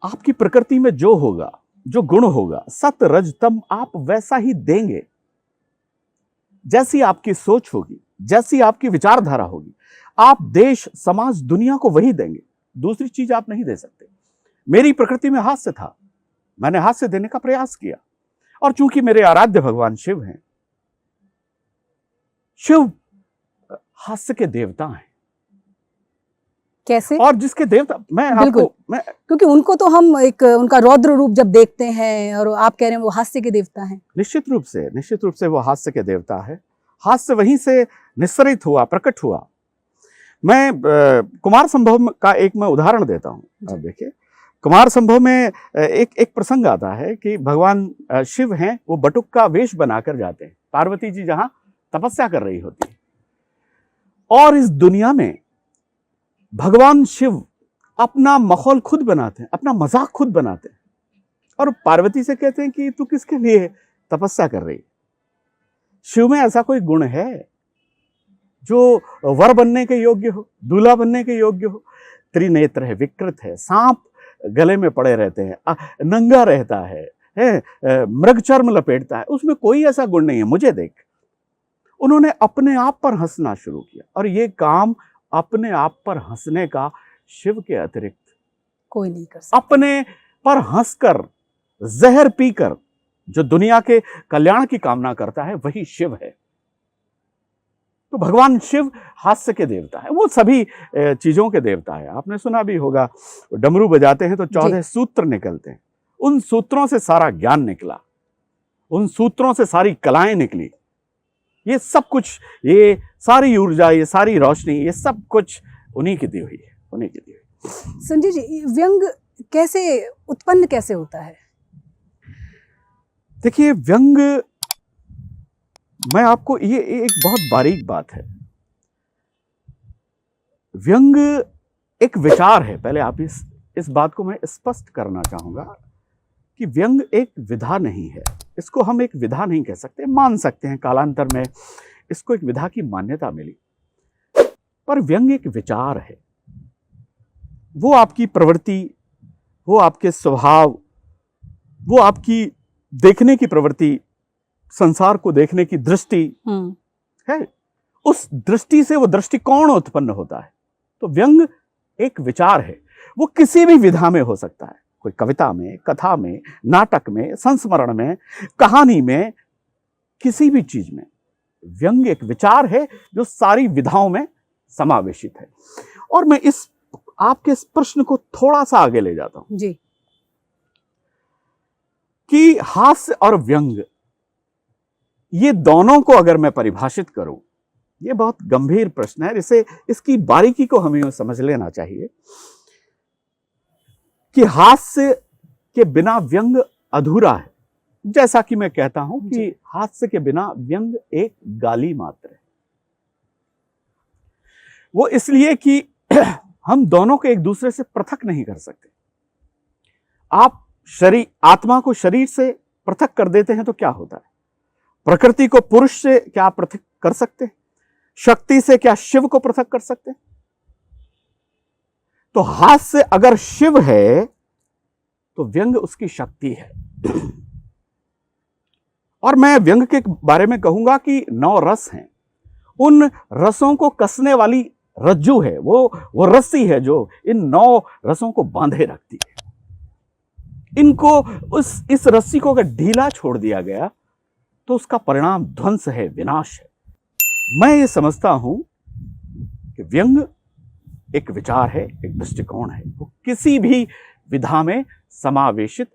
आपकी प्रकृति में जो होगा, जो गुण होगा, सत रज तम आप वैसा ही देंगे। जैसी आपकी सोच होगी, जैसी आपकी विचारधारा होगी, आप देश, समाज, दुनिया को वही देंगे। दूसरी चीज आप नहीं दे सकते। मेरी प्रकृति में हास्य था, मैंने हास्य देने का प्रयास किया। और चूंकि मेरे आराध्य भगवान शिव हैं, शिव हास्य के देवता हैं। कैसे? और जिसके देवता मैं क्योंकि उनको तो हम एक उनका रौद्र रूप जब देखते हैं और आप कह रहे हैं वो हास्य के देवता हैं। निश्चित रूप से वो हास्य के देवता है। हास्य वहीं से निस्सरित हुआ, प्रकट हुआ। मैं कुमार संभव का एक मैं उदाहरण देता हूं। अब देखिए, कुमार संभव में एक प्रसंग आता है कि भगवान शिव हैं, वो बटुक का वेश बनाकर जाते हैं, पार्वती जी जहां तपस्या कर रही होती है। और इस दुनिया में भगवान शिव अपना माहौल खुद बनाते हैं, अपना मजाक खुद बनाते हैं और पार्वती से कहते हैं कि तू किसके लिए तपस्या कर रही? शिव में ऐसा कोई गुण है जो वर बनने के योग्य हो, दूल्हा बनने के योग्य हो? त्रिनेत्र है, विकृत है, सांप गले में पड़े रहते हैं, नंगा रहता है, मृग चर्म लपेटता है, उसमें कोई ऐसा गुण नहीं है। मुझे देख। उन्होंने अपने आप पर हंसना शुरू किया और ये काम अपने आप पर हंसने का शिव के अतिरिक्त कोई नहीं कर सकता। अपने पर हंसकर, जहर पीकर जो दुनिया के कल्याण की कामना करता है, वही शिव है। तो भगवान शिव हास्य के देवता है, वो सभी चीजों के देवता है। आपने सुना भी होगा, डमरू बजाते हैं तो 14 सूत्र निकलते हैं। उन सूत्रों से सारा ज्ञान निकला, उन सूत्रों से सारी कलाएं निकली। ये सब कुछ, ये सारी ऊर्जा, ये सारी रोशनी, ये सब कुछ उन्हीं की दी हुई है, उन्हीं की दी हुई। संजय जी, व्यंग कैसे उत्पन्न कैसे होता है? देखिए, व्यंग, मैं आपको, ये एक बहुत बारीक बात है। व्यंग एक विचार है। पहले आप इस बात को मैं स्पष्ट करना चाहूंगा कि व्यंग एक विधा नहीं है। इसको हम एक विधा नहीं कह सकते, मान सकते हैं कालांतर में इसको एक विधा की मान्यता मिली, पर व्यंग एक विचार है। वो आपकी प्रवृत्ति, वो आपके स्वभाव, वो आपकी देखने की प्रवृत्ति, संसार को देखने की दृष्टि है। उस दृष्टि से वो दृष्टिकोण उत्पन्न होता है। तो व्यंग एक विचार है। वो किसी भी विधा में हो सकता है, कोई कविता में, कथा में, नाटक में, संस्मरण में, कहानी में, किसी भी चीज में व्यंग एक विचार है जो सारी विधाओं में समावेशित है। और मैं इस आपके इस प्रश्न को थोड़ा सा आगे ले जाता हूं जी। कि हास्य और व्यंग, ये दोनों को अगर मैं परिभाषित करूं, ये बहुत गंभीर प्रश्न है। इसे, इसकी बारीकी को हमें समझ लेना चाहिए कि हास्य के बिना व्यंग अधूरा है। जैसा कि मैं कहता हूं कि हास्य के बिना व्यंग एक गाली मात्र है। वो इसलिए कि हम दोनों को एक दूसरे से पृथक नहीं कर सकते। आप आत्मा को शरीर से पृथक कर देते हैं तो क्या होता है? प्रकृति को पुरुष से क्या आप पृथक कर सकते हैं? शक्ति से क्या शिव को पृथक कर सकते हैं? तो हास्य अगर शिव है तो व्यंग उसकी शक्ति है। और मैं व्यंग के बारे में कहूंगा कि 9 रस हैं। उन रसों को कसने वाली रज्जू है, वो रस्सी है जो इन 9 रसों को बांधे रखती है। इनको इस रस्सी को अगर ढीला छोड़ दिया गया तो उसका परिणाम ध्वंस है, विनाश है। मैं ये समझता हूं कि व्यंग एक विचार है, एक दृष्टिकोण है। वो किसी भी विधा में समावेशित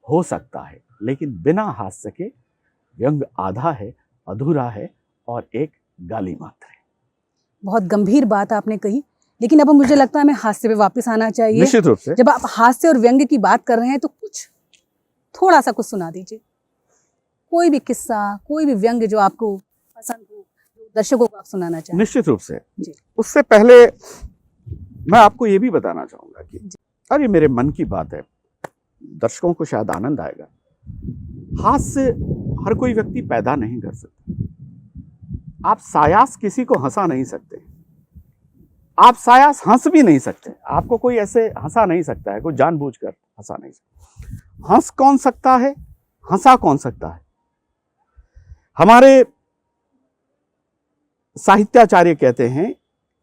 हो सकता है, लेकिन बिना हास्य के व्यंग आधा है, अधूरा है और एक गाली मात्र है। बहुत गंभीर बात आपने कही, लेकिन अब मुझे लगता है हमें हास्य पे वापस आना चाहिए। निश्चित रूप से। जब आप हास्य और व्यंग की बात कर रहे हैं तो कुछ थोड़ा सा कुछ सुना दीजिए, कोई भी किस्सा, कोई भी व्यंग जो आपको पसंद हो, जो दर्शकों को आप सुनाना चाहें। निश्चित रूप से जी। उससे पहले मैं आपको ये भी बताना चाहूंगा कि अरे मेरे मन की बात है, दर्शकों को शायद आनंद आएगा। हास्य हर कोई व्यक्ति पैदा नहीं कर सकता। आप सायास किसी को हंसा नहीं सकते, आप सायास हंस भी नहीं सकते। आपको कोई ऐसे हंसा नहीं सकता है, कोई जानबूझकर हंसा नहीं सकता। हंस कौन सकता है, हंसा कौन सकता है? हमारे साहित्याचार्य कहते हैं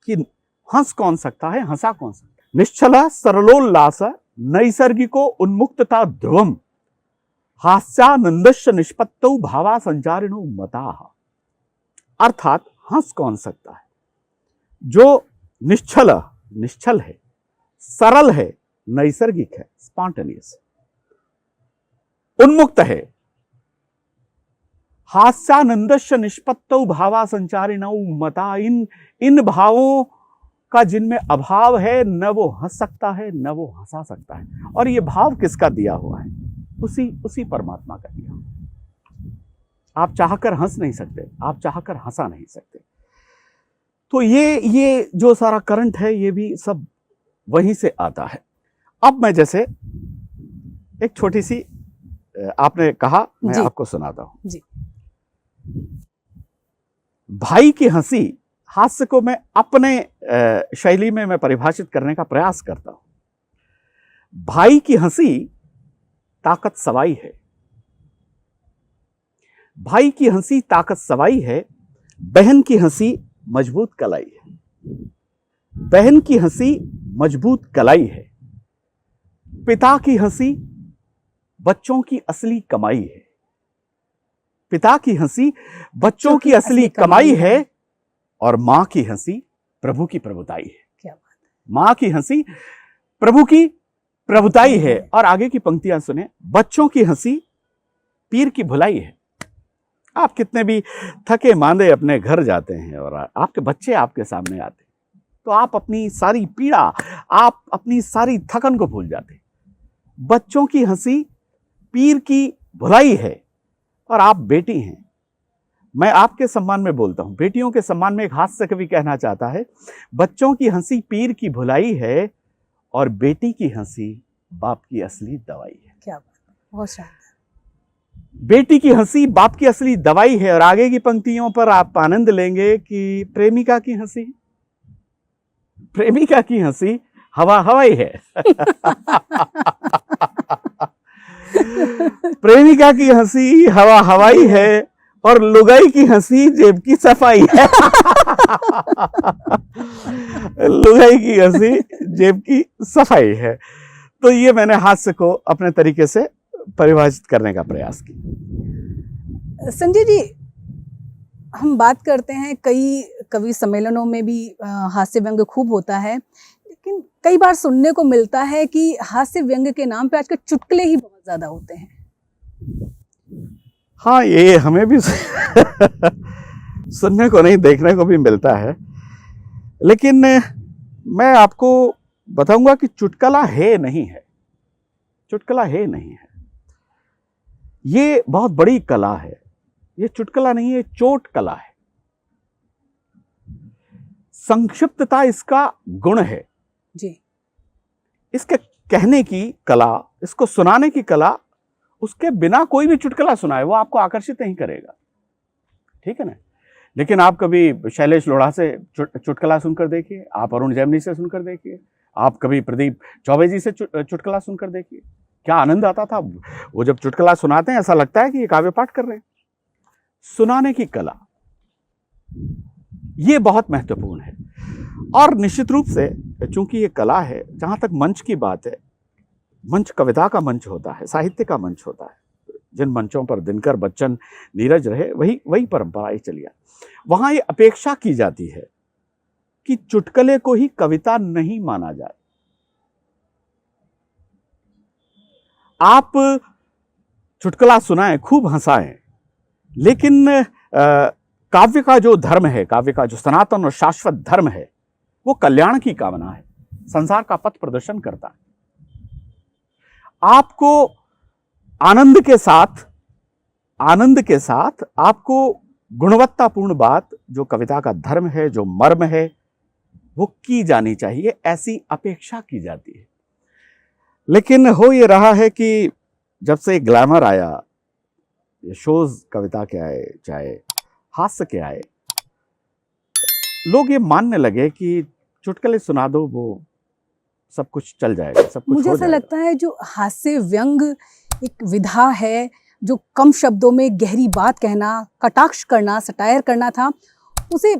कि हंस कौन सकता है, हंसा कौन सकता है? निश्चला सरलोल्लास नैसर्गिको उन्मुक्तता ध्रुवम हास्यानंदस्य निष्पत्तौ भावा संचारिणो मताः। अर्थात हंस कौन सकता है? जो निश्चल है, सरल है, नैसर्गिक है, स्पॉन्टेनियस, उन्मुक्त है। हास्यानंदस्य निष्पत्तौ भावा संचारिणौ मता। इन भावों का जिनमें अभाव है, न वो हंस सकता है न वो हंसा सकता है। और ये भाव किसका दिया हुआ है? उसी परमात्मा का दिया हुआ। आप चाहकर हंस नहीं सकते, आप चाहकर हंसा नहीं सकते। तो ये जो सारा करंट है, ये भी सब वहीं से आता है। अब मैं जैसे एक छोटी सी, आपने कहा, मैं आपको सुनाता हूं जी। भाई की हंसी, हास्य को मैं अपने शैली में मैं परिभाषित करने का प्रयास करता हूं। भाई की हंसी ताकत सवाई है, भाई की हंसी ताकत सवाई है। बहन की हंसी मजबूत कलाई है, बहन की हंसी मजबूत कलाई है। पिता की हंसी बच्चों की असली कमाई है, पिता की हंसी बच्चों की असली कमाई है। और मां की हंसी प्रभु की प्रभुताई है। क्या बात है। मां की हंसी प्रभु की प्रभुताई है। और आगे की पंक्तियां सुने, बच्चों की हंसी पीर की भुलाई है। आप कितने भी थके मांदे अपने घर जाते हैं और आपके बच्चे आपके सामने आते हैं, तो आप अपनी सारी पीड़ा, आप अपनी सारी थकन को भूल जाते हैं। बच्चों की हंसी पीर की भुलाई है। और आप बेटी हैं, मैं आपके सम्मान में बोलता हूं, बेटियों के सम्मान में एक हास्य कवि कहना चाहता है, बच्चों की हंसी पीर की भुलाई है और बेटी की हंसी बाप की असली दवाई है। क्या बात है, बहुत शानदार। बेटी की हंसी बाप की असली दवाई है। और आगे की पंक्तियों पर आप आनंद लेंगे कि प्रेमिका की हंसी, प्रेमिका की हंसी हवा हवाई है। प्रेमिका की हंसी हवा हवाई है और लुगाई की हंसी जेब की सफाई है। लुगाई की हंसी जेब की सफाई है। तो ये मैंने हास्य को अपने तरीके से परिभाषित करने का प्रयास किया। संजय जी, हम बात करते हैं कई कवि सम्मेलनों में भी हास्य व्यंग खूब होता है, लेकिन कई बार सुनने को मिलता है कि हास्य व्यंग के नाम पे आजकल चुटकुले ही बहुत ज्यादा होते हैं। हाँ, ये हमें भी सुनने को नहीं, देखने को भी मिलता है। लेकिन मैं आपको बताऊंगा कि चुटकुला है नहीं है, चुटकुला है नहीं है। ये बहुत बड़ी कला है। ये चुटकुला नहीं है, चोट कला है। संक्षिप्तता इसका गुण है जी। इसके कहने की कला, इसको सुनाने की कला, उसके बिना कोई भी चुटकुला सुनाए वो आपको आकर्षित नहीं करेगा, ठीक है ना। लेकिन आप कभी शैलेश लोढ़ा से चुटकुला सुनकर देखिए, आप अरुण जैमिनी से सुनकर देखिए, आप कभी प्रदीप चौबे जी से चुटकुला सुनकर देखिए, क्या आनंद आता था। वो जब चुटकुला सुनाते हैं ऐसा लगता है कि ये काव्य पाठ कर रहे हैं। सुनाने की कला ये बहुत महत्वपूर्ण है। और निश्चित रूप से चूंकि ये कला है, जहां तक मंच की बात है, मंच कविता का मंच होता है, साहित्य का मंच होता है। जिन मंचों पर दिनकर, बच्चन, नीरज रहे, वही परंपरा ही चली आ। वहां ये अपेक्षा की जाती है कि चुटकुले को ही कविता नहीं माना जाए। आप चुटकुला सुनाएं, खूब हंसाएं, लेकिन काव्य का जो धर्म है, काव्य का जो सनातन और शाश्वत धर्म है, वो कल्याण की कामना है, संसार का पथ प्रदर्शन करता है। आपको आनंद के साथ आपको गुणवत्तापूर्ण बात, जो कविता का धर्म है, जो मर्म है, वो की जानी चाहिए, ऐसी अपेक्षा की जाती है। लेकिन हो ये रहा है कि जब से ग्लैमर आया, ये शोज कविता के आए, चाहे हास्य के आए, लोग ये मानने लगे कि चुटकुले सुना दो, वो सब कुछ चल जाएगा, सब कुछ मुझे हो ऐसा जाएगा। लगता है जो हास्य व्यंग एक विधा है, जो कम शब्दों में गहरी बात कहना, कटाक्ष करना, सटायर करना था, उसे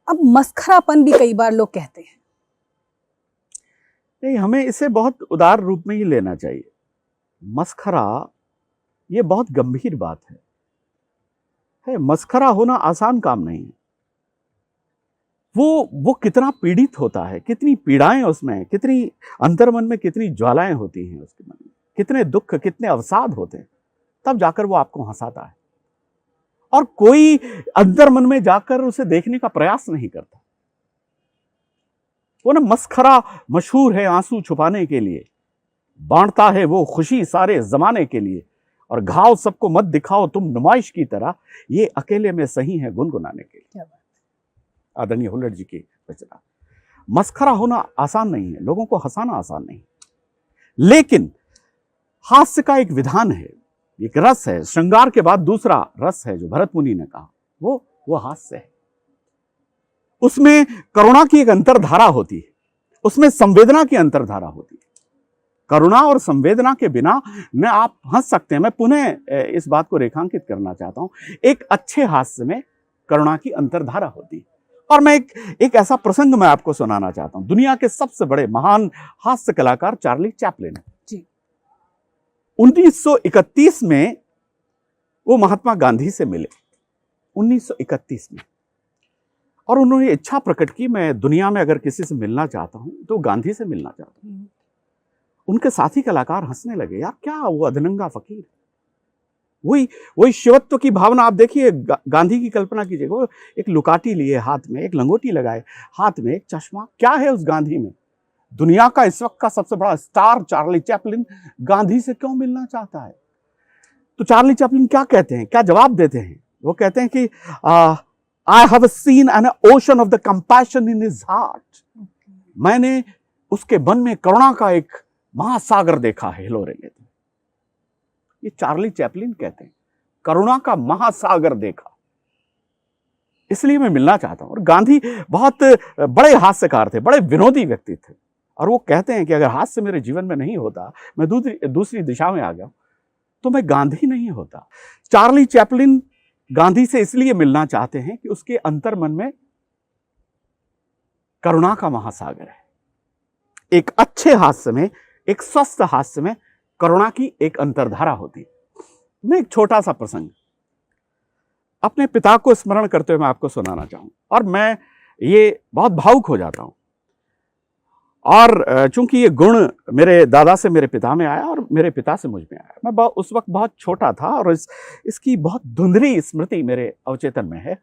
अब मस्खरापन भी कई बार लोग कहते हैं। नहीं, हमें इसे बहुत उदार रूप में ही लेना चाहिए। मस्खरा ये बहुत गंभीर बात है। मस्खरा होना आसान काम नहीं है। वो कितना पीड़ित होता है, कितनी पीड़ाएं उसमें, कितनी अंतर्मन में कितनी ज्वालाएं होती हैं उसके मन में, कितने दुख, कितने अवसाद होते हैं, तब जाकर वो आपको हंसाता है। और कोई अंतर्मन में जाकर उसे देखने का प्रयास नहीं करता। वो ना मस्खरा मशहूर है आंसू छुपाने के लिए, बांटता है वो खुशी सारे जमाने के लिए, और घाव सबको मत दिखाओ तुम नुमाइश की तरह, ये अकेले में सही है गुनगुनाने के लिए। क्या बात। आदरणीय हुल्लड़ जी की रचना। मस्खरा होना आसान नहीं है, लोगों को हंसाना आसान नहीं, लेकिन हास्य का एक विधान है, एक रस है। श्रृंगार के बाद दूसरा रस है जो भरत मुनि ने कहा, वो हास्य है। उसमें करुणा की एक अंतर्धारा होती है, उसमें संवेदना की अंतर्धारा होती है। करुणा और संवेदना के बिना न आप हंस सकते हैं। मैं पुनः इस बात को रेखांकित करना चाहता हूं, एक अच्छे हास्य में करुणा की अंतर्धारा होती है। और मैं एक ऐसा प्रसंग मैं आपको सुनाना चाहता हूं। दुनिया के सबसे बड़े महान हास्य कलाकार चार्ली चैपलिन जी। 1931 में वो महात्मा गांधी से मिले, 1931 में, और उन्होंने इच्छा प्रकट की, मैं दुनिया में अगर किसी से मिलना चाहता हूं तो गांधी से मिलना चाहता हूं। उनके साथी कलाकार हंसने लगे, यार क्या वो अधनंगा फकीर, वही शिवत्व की भावना। आप देखिए, गांधी की कल्पना कीजिए, वो एक लुकाटी लिए हाथ में, एक लंगोटी लगाए हाथ में, एक चश्मा, क्या है उस गांधी में। दुनिया का इस वक्त का सबसे बड़ा स्टार चार्ली चैपलिन गांधी से क्यों मिलना चाहता है? तो चार्ली चैपलिन क्या कहते हैं, क्या जवाब देते हैं? वो कहते हैं कि I have seen an ocean of the compassion in his heart. मैंने उसके मन में करुणा का एक महासागर देखा है, हिलोरे लेते। ये चार्ली चैपलिन कहते हैं, करुणा का महासागर देखा, इसलिए मैं मिलना चाहता हूं। और गांधी बहुत बड़े हास्यकार थे, बड़े विनोदी व्यक्ति थे, और वो कहते हैं कि अगर हास्य मेरे जीवन में नहीं होता, मैं दूसरी दिशा में आ गया, तो मैं गांधी नहीं होता। चार्ली चैपलिन गांधी से इसलिए मिलना चाहते हैं कि उसके अंतर्मन में करुणा का महासागर है, एक अच्छे हास्य में, एक स्वस्थ हास्य में करुणा की एक अंतर्धारा होती है। मैं एक छोटा सा प्रसंग अपने पिता को स्मरण करते हुए मैं आपको सुनाना चाहूँ, और मैं ये बहुत भावुक हो जाता हूँ। और चूंकि ये गुण मेरे दादा से मेरे पिता में आया और मेरे पिता से मुझ में आया। मैं उस वक्त बहुत छोटा था और इसकी बहुत धुंधली स्मृति मेरे अवचेतन में है,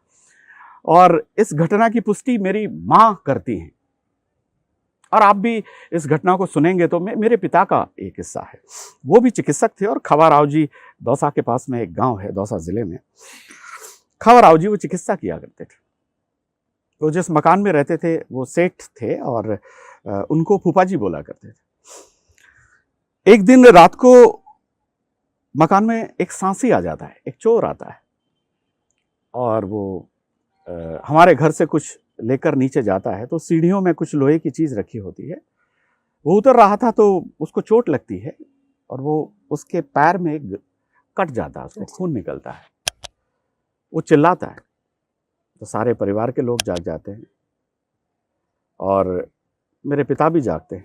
और इस घटना की पुष्टि मेरी माँ करती हैं। और आप भी इस घटना को सुनेंगे तो मेरे पिता का एक किस्सा है। वो भी चिकित्सक थे, और खवाराव जी, दौसा के पास में एक गांव है दौसा जिले में, खवाराव जी वो चिकित्सा किया करते थे। वो जिस मकान में रहते थे वो सेठ थे, और उनको फूफा जी बोला करते थे। एक दिन रात को मकान में एक सांसी आ जाता है, एक चोर आता है, और वो हमारे घर से कुछ लेकर नीचे जाता है। तो सीढ़ियों में कुछ लोहे की चीज रखी होती है। वो उतर रहा था तो उसको चोट लगती है, और वो उसके पैर में कट जाता है, उसको खून निकलता है। वो चिल्लाता है, तो सारे परिवार के लोग जाग जाते हैं, और मेरे पिता भी जागते हैं।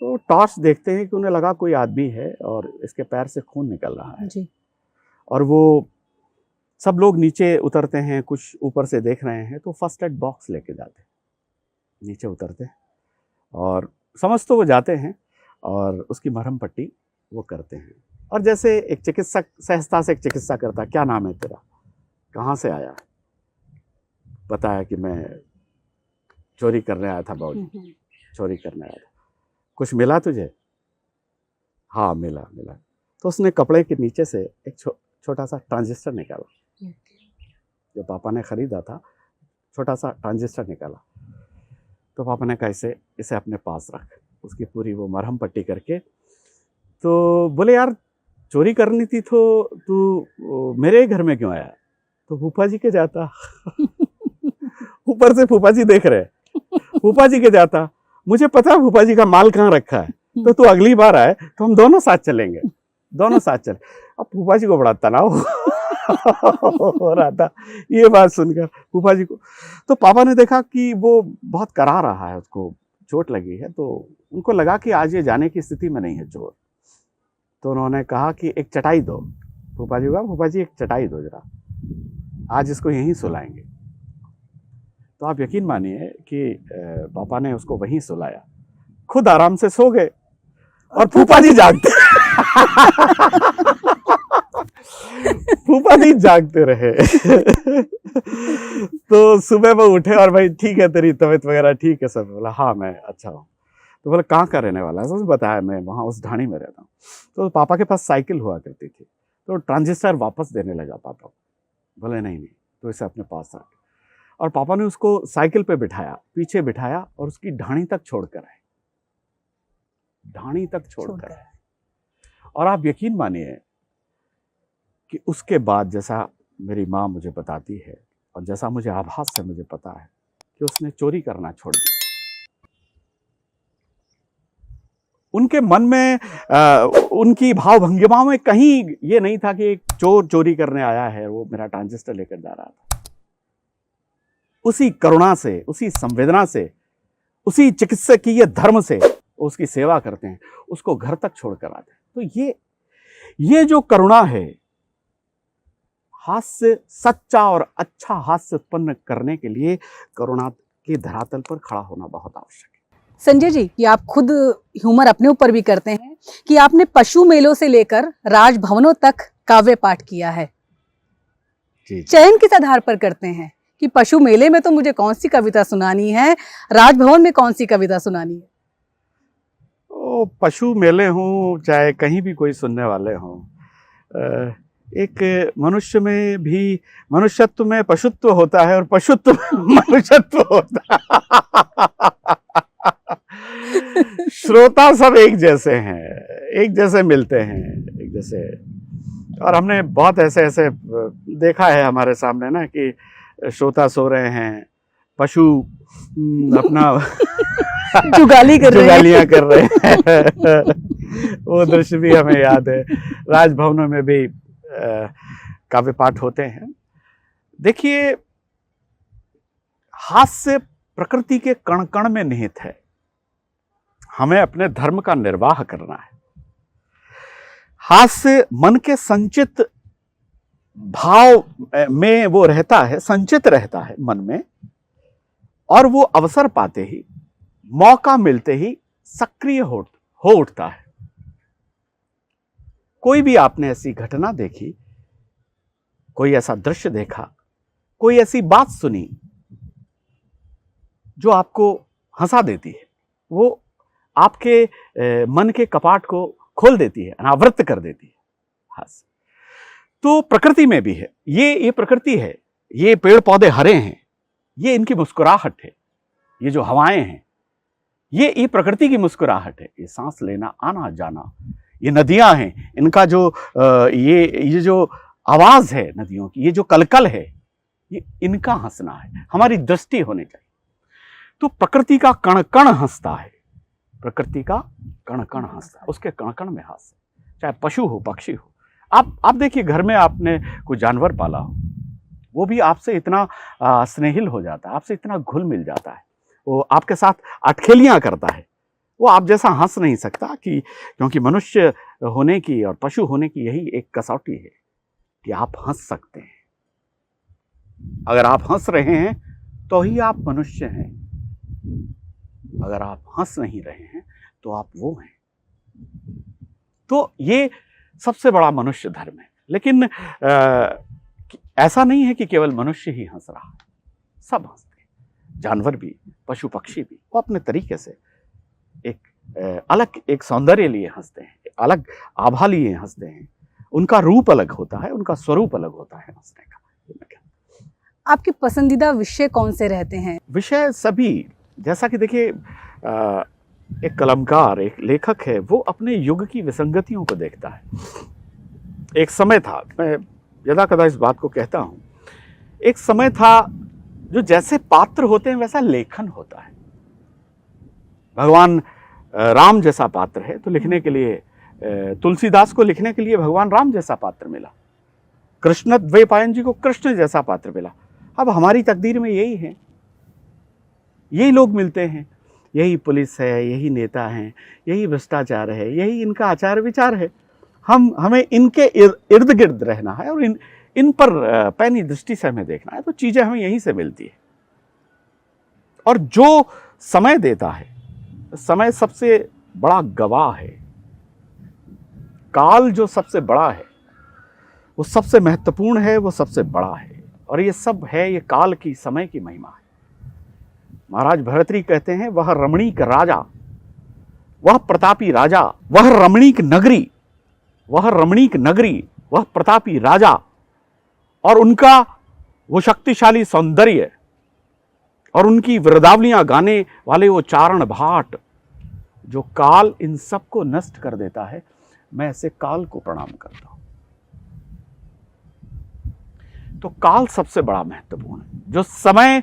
तो टॉर्च देखते हैं कि उन्हें लगा कोई आदमी है और इसके पैर से खून निकल रहा है जी। और वो सब लोग नीचे उतरते हैं, कुछ ऊपर से देख रहे हैं। तो फर्स्ट एड बॉक्स लेके जाते हैं, नीचे उतरते हैं, और समझ तो वो जाते हैं और उसकी मरहम पट्टी वो करते हैं। और जैसे एक चिकित्सक सहजता से एक चिकित्सा करता, क्या नाम है तेरा, कहाँ से आया, बताया कि मैं चोरी करने आया था बाबूजी, चोरी करने आया था। कुछ मिला तुझे? हाँ मिला। तो उसने कपड़े के नीचे से एक छोटा सा ट्रांजिस्टर निकाला, जो पापा ने खरीदा था, छोटा सा ट्रांजिस्टर निकाला। तो पापा ने कहा इसे अपने पास रख। उसकी पूरी वो मरहम पट्टी करके, तो बोले यार चोरी करनी थी तो तू मेरे घर में क्यों आया? तो फूफा जी के जाता। ऊपर से फूफा जी देख रहे, फूफा जी के जाता, मुझे पता है फूफा जी का माल कहाँ रखा है, तो तू अगली बार आए तो हम दोनों साथ चलेंगे, दोनों साथ चले। अब फूफा जी को बड़ा तनाव हो रहा था ये बात सुनकर फूफा जी को। तो पापा ने देखा कि वो बहुत करा रहा है, उसको चोट लगी है, तो उनको लगा कि आज ये जाने की स्थिति में नहीं है चोर। तो उन्होंने कहा कि एक चटाई दो। फूफा जी को, फूफा जी एक चटाई दो जरा, आज इसको यहीं सुलाएंगे। तो आप यकीन मानिए कि पापा ने उसको वहीं सुलाया, खुद आराम से सो गए और फूफा जी जागते फूफा जी जागते रहे। तो सुबह वो उठे और भाई ठीक है तेरी तबीयत वगैरह ठीक है सब? बोला हाँ मैं अच्छा हूँ। तो बोला कहाँ का रहने वाला है? तो बताया मैं वहाँ उस ढाणी में रहता हूँ। तो पापा के पास साइकिल हुआ करती थी, तो ट्रांजिस्टर वापस देने लगा पापा को। बोले नहीं तो इसे अपने पास रख। और पापा ने उसको साइकिल पे बिठाया, पीछे बिठाया और उसकी ढाणी तक छोड़कर आए, ढाणी तक छोड़कर आए। और आप यकीन मानिए कि उसके बाद जैसा मेरी माँ मुझे बताती है और जैसा मुझे आभास से मुझे पता है कि उसने चोरी करना छोड़ दिया। उनके मन में उनकी भाव भंगिमाओं में कहीं ये नहीं था कि एक चोर चोरी करने आया है, वो मेरा ट्रांजिस्टर लेकर जा रहा था। उसी करुणा से, उसी संवेदना से, उसी चिकित्सकीय धर्म से उसकी सेवा करते हैं, उसको घर तक छोड़कर आते हैं। तो ये जो करुणा है, हास्य, सच्चा और अच्छा हास्य उत्पन्न करने के लिए करुणा के धरातल पर खड़ा होना बहुत आवश्यक है। संजय जी, ये आप खुद ह्यूमर अपने ऊपर भी करते हैं कि आपने पशु मेलों से लेकर राजभवनों तक काव्य पाठ किया है। चयन किस आधार पर करते हैं कि पशु मेले में तो मुझे कौन सी कविता सुनानी है, राजभवन में कौन सी कविता सुनानी है? ओ, पशु मेले हों चाहे कहीं भी कोई सुनने वाले हों, एक मनुष्य में भी मनुष्यत्व में पशुत्व होता है और पशुत्व में मनुष्यत्व होता है। श्रोता सब एक जैसे हैं, एक जैसे मिलते हैं, एक जैसे। और हमने बहुत ऐसे देखा है हमारे सामने ना कि श्रोता सो रहे हैं, पशु अपना जुगालियां कर रहे हैं। वो दृश्य भी हमें याद है। राजभवनों में भी काव्य पाठ होते हैं। देखिए, हास्य प्रकृति के कण कण में निहित है। हमें अपने धर्म का निर्वाह करना है। हास्य मन के संचित भाव में वो रहता है, संचित रहता है मन में, और वो अवसर पाते ही, मौका मिलते ही सक्रिय हो उठता है। कोई भी आपने ऐसी घटना देखी, कोई ऐसा दृश्य देखा, कोई ऐसी बात सुनी जो आपको हंसा देती है, वो आपके मन के कपाट को खोल देती है, अनावृत कर देती है। हास्य तो प्रकृति में भी है। ये प्रकृति है, ये पेड़ पौधे हरे हैं, ये इनकी मुस्कुराहट है, ये जो हवाएं हैं, ये प्रकृति की मुस्कुराहट है। ये सांस लेना, आना जाना, ये नदियां हैं, इनका जो ये जो आवाज है नदियों की, ये जो कलकल है, ये इनका हंसना है। हमारी दृष्टि होनी चाहिए। तो प्रकृति का कण कण हंसता है, प्रकृति का कण कण हंसता है, उसके कण कण में हास्य, चाहे पशु हो, पक्षी हो। आप देखिए, घर में आपने कोई जानवर पाला हो, वो भी आपसे इतना स्नेहिल हो जाता है, आपसे इतना घुल मिल जाता है, वो आपके साथ अटखेलियां करता है। वो आप जैसा हंस नहीं सकता, क्योंकि मनुष्य होने की और पशु होने की यही एक कसौटी है कि आप हंस सकते हैं। अगर आप हंस रहे हैं तो ही आप मनुष्य हैं, अगर आप हंस नहीं रहे हैं तो आप वो हैं। तो ये सबसे बड़ा मनुष्य धर्म है। लेकिन ऐसा नहीं है कि केवल मनुष्य ही हंस रहा है, सब हंसते हैं, जानवर भी, पशु पक्षी भी। वो अपने तरीके से एक अलग एक सौंदर्य लिए हंसते हैं, अलग आभा लिए हंसते हैं। उनका रूप अलग होता है, उनका स्वरूप अलग होता है हंसने का। आपके पसंदीदा विषय कौन से रहते हैं? विषय सभी, जैसा कि देखिए, एक कलमकार, एक लेखक है, वो अपने युग की विसंगतियों को देखता है। एक समय था, मैं यदा कदा इस बात को कहता हूं, एक समय था जो जैसे पात्र होते हैं वैसा लेखन होता है। भगवान राम जैसा पात्र है तो लिखने के लिए, तुलसीदास को लिखने के लिए भगवान राम जैसा पात्र मिला, कृष्ण द्वैपायन जी को कृष्ण जैसा पात्र मिला। अब हमारी तकदीर में यही है, यही लोग मिलते हैं, यही पुलिस है, यही नेता हैं, यही भ्रष्टाचार है, यही इनका आचार विचार है। हमें इनके इर्द गिर्द रहना है और इन पर पैनी दृष्टि से हमें देखना है। तो चीजें हमें यहीं से मिलती है। और जो समय देता है, समय सबसे बड़ा गवाह है। काल जो सबसे बड़ा है, वो सबसे महत्वपूर्ण है, वो सबसे बड़ा है। और ये सब है, ये काल की, समय की महिमा है। महाराज भरतरी कहते हैं, वह रमणीक राजा, वह प्रतापी राजा, वह रमणीक नगरी, वह रमणीक नगरी, वह प्रतापी राजा, और उनका वो शक्तिशाली सौंदर्य और उनकी वृदावलियां गाने वाले वो चारण भाट, जो काल इन सबको नष्ट कर देता है। मैं ऐसे काल को प्रणाम करता हूं। तो काल सबसे बड़ा महत्वपूर्ण है, जो समय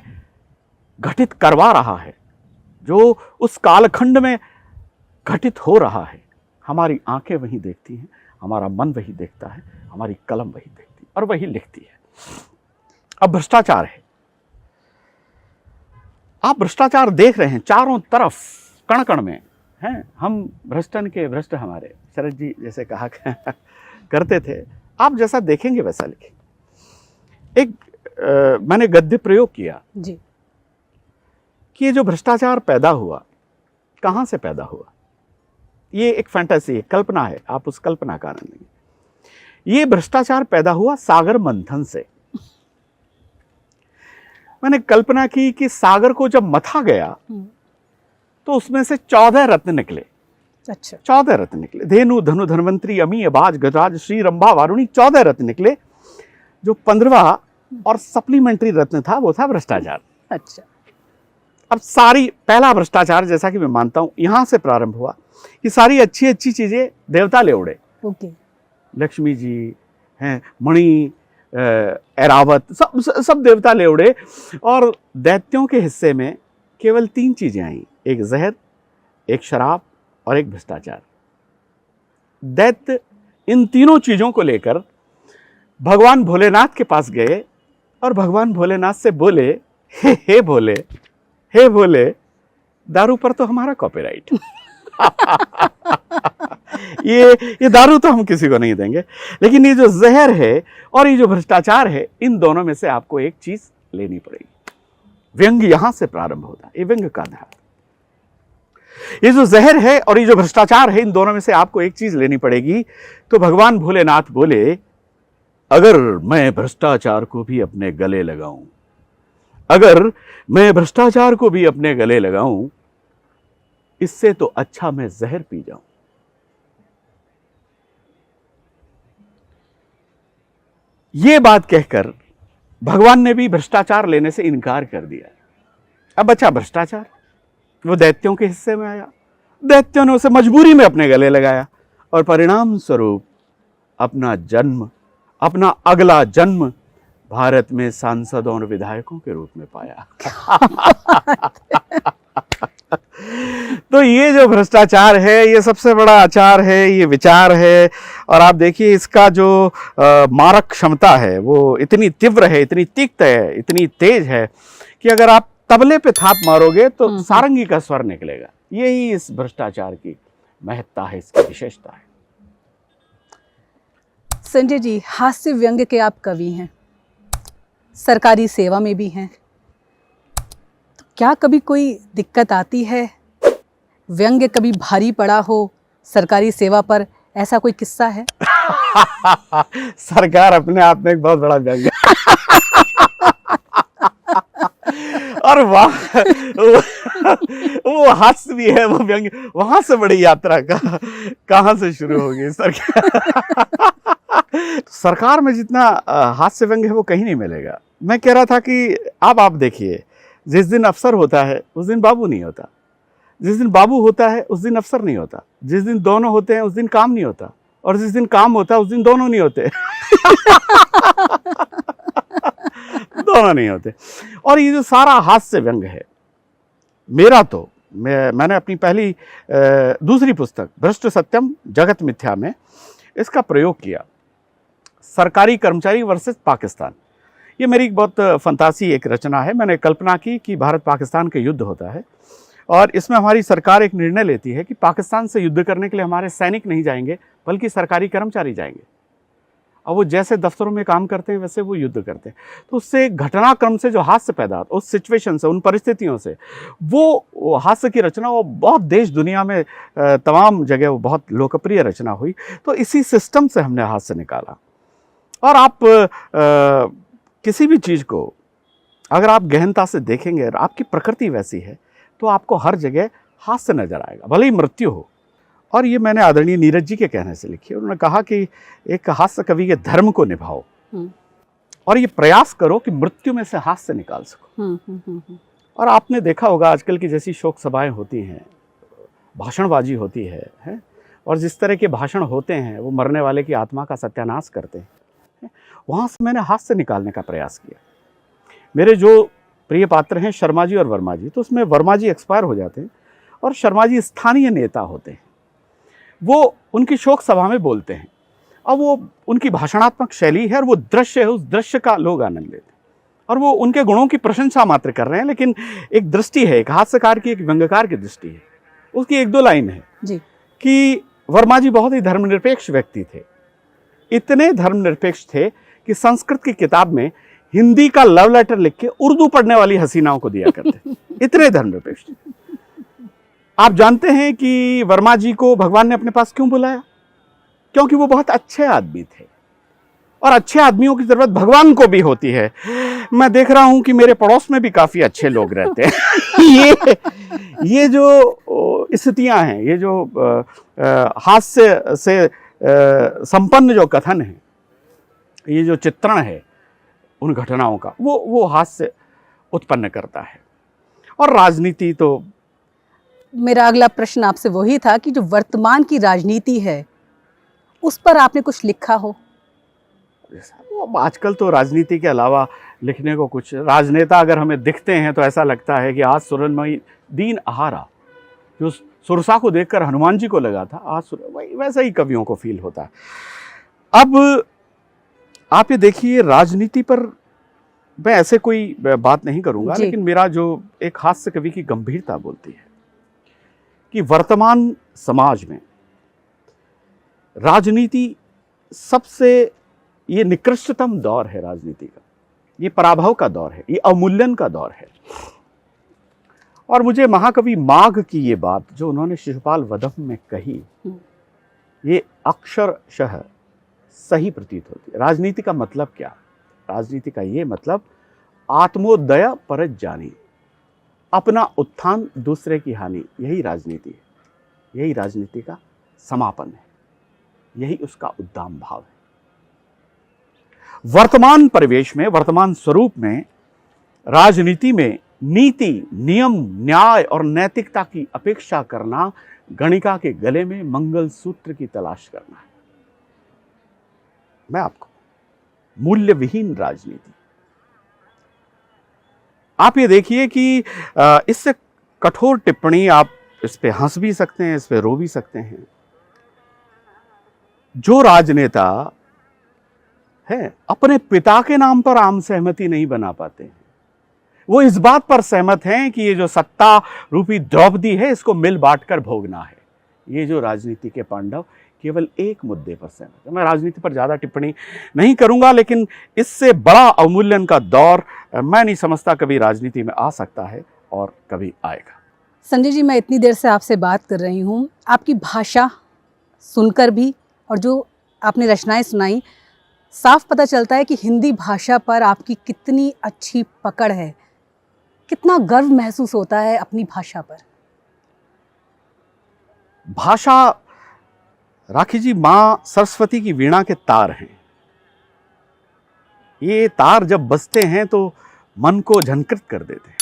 घटित करवा रहा है, जो उस कालखंड में घटित हो रहा है। हमारी आंखें वही देखती हैं, हमारा मन वही देखता है, हमारी कलम वही देखती है और वही लिखती है। अब भ्रष्टाचार है, आप भ्रष्टाचार देख रहे हैं चारों तरफ, कण कण में हैं। हम भ्रष्टन के भ्रष्ट हमारे, शरद जी जैसे कहा करते थे, आप जैसा देखेंगे वैसा लिखेंगे। एक मैंने गद्य प्रयोग किया जी, कि ये जो भ्रष्टाचार पैदा हुआ, कहां से पैदा हुआ। ये एक फैंटेसी है, कल्पना है, आप उस कल्पना का आनंद लेंगे। ये भ्रष्टाचार पैदा हुआ सागर मंथन से। मैंने कल्पना की कि सागर को जब मथा गया तो उसमें से 14 रत्न निकले। अच्छा, 14 रत्न निकले, धेनु, धनु, धन्वंतरी, अमी, अबाज, गजराज, श्री, रंभा, वारुणी, 14 रत्न निकले। जो 15वां और सप्लीमेंट्री रत्न था वो था भ्रष्टाचार। अच्छा, अब सारी, पहला भ्रष्टाचार जैसा कि मैं मानता हूं यहां से प्रारंभ हुआ कि सारी अच्छी अच्छी चीजें देवता ले उड़े। ओके, लक्ष्मी जी हैं, मणि, ऐरावत, सब देवता ले उड़े। और दैत्यों के हिस्से में केवल 3 चीजें आई, एक जहर, एक शराब और एक भ्रष्टाचार। दैत्य इन तीनों चीजों को लेकर भगवान भोलेनाथ के पास गए और भगवान भोलेनाथ से बोले, हे भोले, हे भोले, दारू पर तो हमारा कॉपीराइट। ये दारू तो हम किसी को नहीं देंगे, लेकिन ये जो जहर है और ये जो भ्रष्टाचार है, इन दोनों में से आपको एक चीज लेनी पड़ेगी। व्यंग यहां से प्रारंभ होता है, ये व्यंग का धारा। ये जो जहर है और ये जो भ्रष्टाचार है, इन दोनों में से आपको एक चीज लेनी पड़ेगी। तो भगवान भोलेनाथ बोले, अगर मैं भ्रष्टाचार को भी अपने गले लगाऊं, अगर मैं भ्रष्टाचार को भी अपने गले लगाऊं, इससे तो अच्छा मैं जहर पी जाऊं। ये बात कहकर भगवान ने भी भ्रष्टाचार लेने से इनकार कर दिया। अब बचा भ्रष्टाचार, वो दैत्यों के हिस्से में आया। दैत्यों ने उसे मजबूरी में अपने गले लगाया और परिणाम स्वरूप अपना जन्म, अपना अगला जन्म भारत में सांसदों और विधायकों के रूप में पाया। तो ये जो भ्रष्टाचार है, ये सबसे बड़ा आचार है, ये विचार है। और आप देखिए इसका जो मारक क्षमता है वो इतनी तीव्र है, इतनी तीव्र है, इतनी तेज है कि अगर आप तबले पे थाप मारोगे तो सारंगी का स्वर निकलेगा। यही इस भ्रष्टाचार की महत्ता है, इसकी विशेषता है। संजय जी, हास्य व्यंग्य के आप कवि हैं, सरकारी सेवा में भी हैं, तो क्या कभी कोई दिक्कत आती है? व्यंग्य कभी भारी पड़ा हो सरकारी सेवा पर, ऐसा कोई किस्सा है? सरकार अपने आप में एक बहुत बड़ा व्यंग्य और वो हास्य भी है, वो व्यंग्य। वहां से बड़ी यात्रा कहां से शुरू होगी सरकार में जितना हास्य व्यंग्य है वो कहीं नहीं मिलेगा। मैं कह रहा था कि अब आप देखिए, जिस दिन अफसर होता है उस दिन बाबू नहीं होता, जिस दिन बाबू होता है उस दिन अफसर नहीं होता, जिस दिन दोनों होते हैं उस दिन काम नहीं होता, और जिस दिन काम होता है उस दिन दोनों नहीं होते। दोनों नहीं होते। और ये जो सारा हास्य व्यंग्य है, मेरा तो मैंने अपनी पहली दूसरी पुस्तक भ्रष्ट सत्यम जगत मिथ्या में इसका प्रयोग किया। सरकारी कर्मचारी वर्सेस पाकिस्तान, ये मेरी बहुत फंतासी एक रचना है। मैंने कल्पना की कि भारत पाकिस्तान का युद्ध होता है और इसमें हमारी सरकार एक निर्णय लेती है कि पाकिस्तान से युद्ध करने के लिए हमारे सैनिक नहीं जाएंगे बल्कि सरकारी कर्मचारी जाएंगे। और वो जैसे दफ्तरों में काम करते हैं वैसे वो युद्ध करते हैं। तो उससे घटनाक्रम से जो हास्य पैदा होता है, उस सिचुएशन से, उन परिस्थितियों से, वो हास्य की रचना वो बहुत देश दुनिया में तमाम जगह वो बहुत लोकप्रिय रचना हुई। तो इसी सिस्टम से हमने हास्य निकाला। और आप किसी भी चीज़ को अगर आप गहनता से देखेंगे और आपकी प्रकृति वैसी है तो आपको हर जगह हास्य नजर आएगा, भले ही मृत्यु हो। और ये मैंने आदरणीय नीरज जी के कहने से लिखी। उन्होंने कहा कि एक हास्य कवि के धर्म को निभाओ और ये प्रयास करो कि मृत्यु में से हास्य निकाल सको। और आपने देखा होगा आजकल की जैसी शोक सभाएं होती हैं, भाषणबाजी होती है, और जिस तरह के भाषण होते हैं वो मरने वाले की आत्मा का सत्यानाश करते हैं। वहाँ से मैंने हास्य निकालने का प्रयास किया। मेरे जो प्रिय पात्र हैं शर्मा जी और वर्मा जी, तो उसमें वर्मा जी एक्सपायर हो जाते हैं और शर्मा जी स्थानीय नेता होते हैं। वो उनकी शोक सभा में बोलते हैं और वो उनकी भाषणात्मक शैली है और वो दृश्य है, उस दृश्य का लोग आनंद लेते हैं और वो उनके गुणों की प्रशंसा मात्र कर रहे हैं। लेकिन एक दृष्टि है, एक हास्यकार की, एक व्यंग्यकार की दृष्टि है। उसकी एक दो लाइन है जी कि वर्मा जी बहुत ही धर्मनिरपेक्ष व्यक्ति थे। इतने धर्मनिरपेक्ष थे कि संस्कृत की किताब में हिंदी का लव लेटर लिख के उर्दू पढ़ने वाली हसीनाओं को दिया करते। इतने धर्मनिरपेक्ष। आप जानते हैं कि वर्मा जी को भगवान ने अपने पास क्यों बुलाया? क्योंकि वो बहुत अच्छे आदमी थे और अच्छे आदमियों की जरूरत भगवान को भी होती है। मैं देख रहा हूं कि मेरे पड़ोस में भी काफी अच्छे लोग रहते हैं। ये जो स्थितियां हैं, ये जो हास्य से संपन्न जो कथन है, ये जो चित्रण है उन घटनाओं का, वो हास्य उत्पन्न करता है। और राजनीति तो, मेरा अगला प्रश्न आपसे वही था कि जो वर्तमान की राजनीति है उस पर आपने कुछ लिखा हो? आजकल तो राजनीति के अलावा लिखने को कुछ, राजनेता अगर हमें दिखते हैं तो ऐसा लगता है कि आज सुरनमयी दीन आहारा, जो सुरसा को देखकर हनुमान जी को लगा था, आज वैसा ही कवियों को फील होता है। अब आप ये देखिए, राजनीति पर मैं ऐसे कोई बात नहीं करूंगा, लेकिन मेरा जो एक हास्य कवि की गंभीरता बोलती है कि वर्तमान समाज में राजनीति सबसे, ये निकृष्टतम दौर है राजनीति का, ये पराभव का दौर है, ये अवमूल्यन का दौर है। और मुझे महाकवि माघ की ये बात जो उन्होंने शिशुपाल वधम में कही, ये अक्षरशः सही प्रतीत होती है। राजनीति का मतलब क्या? राजनीति का ये मतलब आत्मोदय परज जानी, अपना उत्थान दूसरे की हानि, यही राजनीति है, यही राजनीति का समापन है, यही उसका उद्दाम भाव है। वर्तमान परिवेश में, वर्तमान स्वरूप में राजनीति में नीति, नियम, न्याय और नैतिकता की अपेक्षा करना गणिका के गले में मंगलसूत्र की तलाश करना है। मैं आपको मूल्य विहीन राजनीति, आप ये देखिए कि इससे कठोर टिप्पणी, आप इस पे हंस भी सकते हैं, इस पे रो भी सकते हैं। जो राजनेता है अपने पिता के नाम पर आम सहमति नहीं बना पाते हैं, वो इस बात पर सहमत हैं कि ये जो सत्ता रूपी द्रौपदी है इसको मिल बांट कर भोगना है। ये जो राजनीति के पांडव केवल एक मुद्दे पर सहमत है। मैं राजनीति पर ज़्यादा टिप्पणी नहीं करूंगा, लेकिन इससे बड़ा अवमूल्यन का दौर मैं नहीं समझता कभी राजनीति में आ सकता है और कभी आएगा। संजय जी, मैं इतनी देर से आपसे बात कर रही हूँ, आपकी भाषा सुनकर भी और जो आपने रचनाएं सुनाई, साफ पता चलता है कि हिंदी भाषा पर आपकी कितनी अच्छी पकड़ है, कितना गर्व महसूस होता है अपनी भाषा पर। भाषा, राखी जी, माँ सरस्वती की वीणा के तार हैं। ये तार जब बजते हैं तो मन को झंकृत कर देते हैं।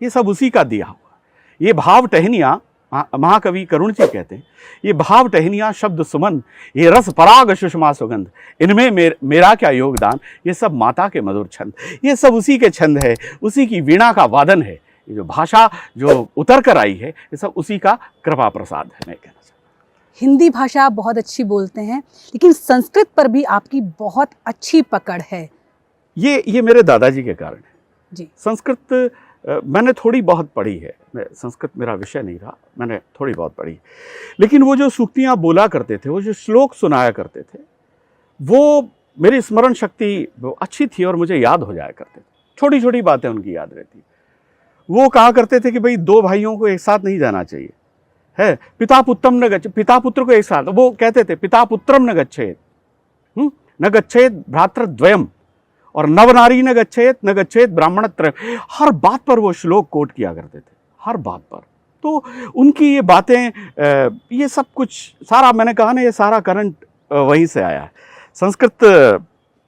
ये सब उसी का दिया हुआ। ये भाव टहनियाँ, महाकवि करुण जी कहते हैं, ये भाव टहनियाँ, शब्द सुमन, ये रस पराग सुषमा सुगंध, इनमें मेरा क्या योगदान, ये सब माता के मधुर छंद, ये सब उसी के छंद है, उसी की वीणा का वादन है। ये जो भाषा जो उतर कर आई है, ये सब उसी का कृपा प्रसाद है। मैं कहना चाहता हूँ हिंदी भाषा आप बहुत अच्छी बोलते हैं, लेकिन संस्कृत पर भी आपकी बहुत अच्छी पकड़ है। ये मेरे दादाजी के कारण है जी। संस्कृत मैंने थोड़ी बहुत पढ़ी है, संस्कृत मेरा विषय नहीं रहा, मैंने थोड़ी बहुत पढ़ी, लेकिन वो जो सूक्तियाँ बोला करते थे, वो जो श्लोक सुनाया करते थे, वो मेरी स्मरण शक्ति अच्छी थी और मुझे याद हो जाया करते थे। छोटी छोटी बातें उनकी याद रहती। वो कहा करते थे कि भाई दो भाइयों को एक साथ नहीं जाना चाहिए, है पिता पुत्रम न गच्छ, पिता पुत्र को एक साथ, वो कहते थे पिता पुत्रम न गच्छेत, न गच्छेत भ्रातृद्वयम, और नवनारी न गच्छेत ब्राह्मणत्रयम। हर बात पर वो श्लोक कोट किया करते थे, हर बात पर। तो उनकी ये बातें, ये सब कुछ सारा, मैंने कहा ना, ये सारा करंट वहीं से आया है। संस्कृत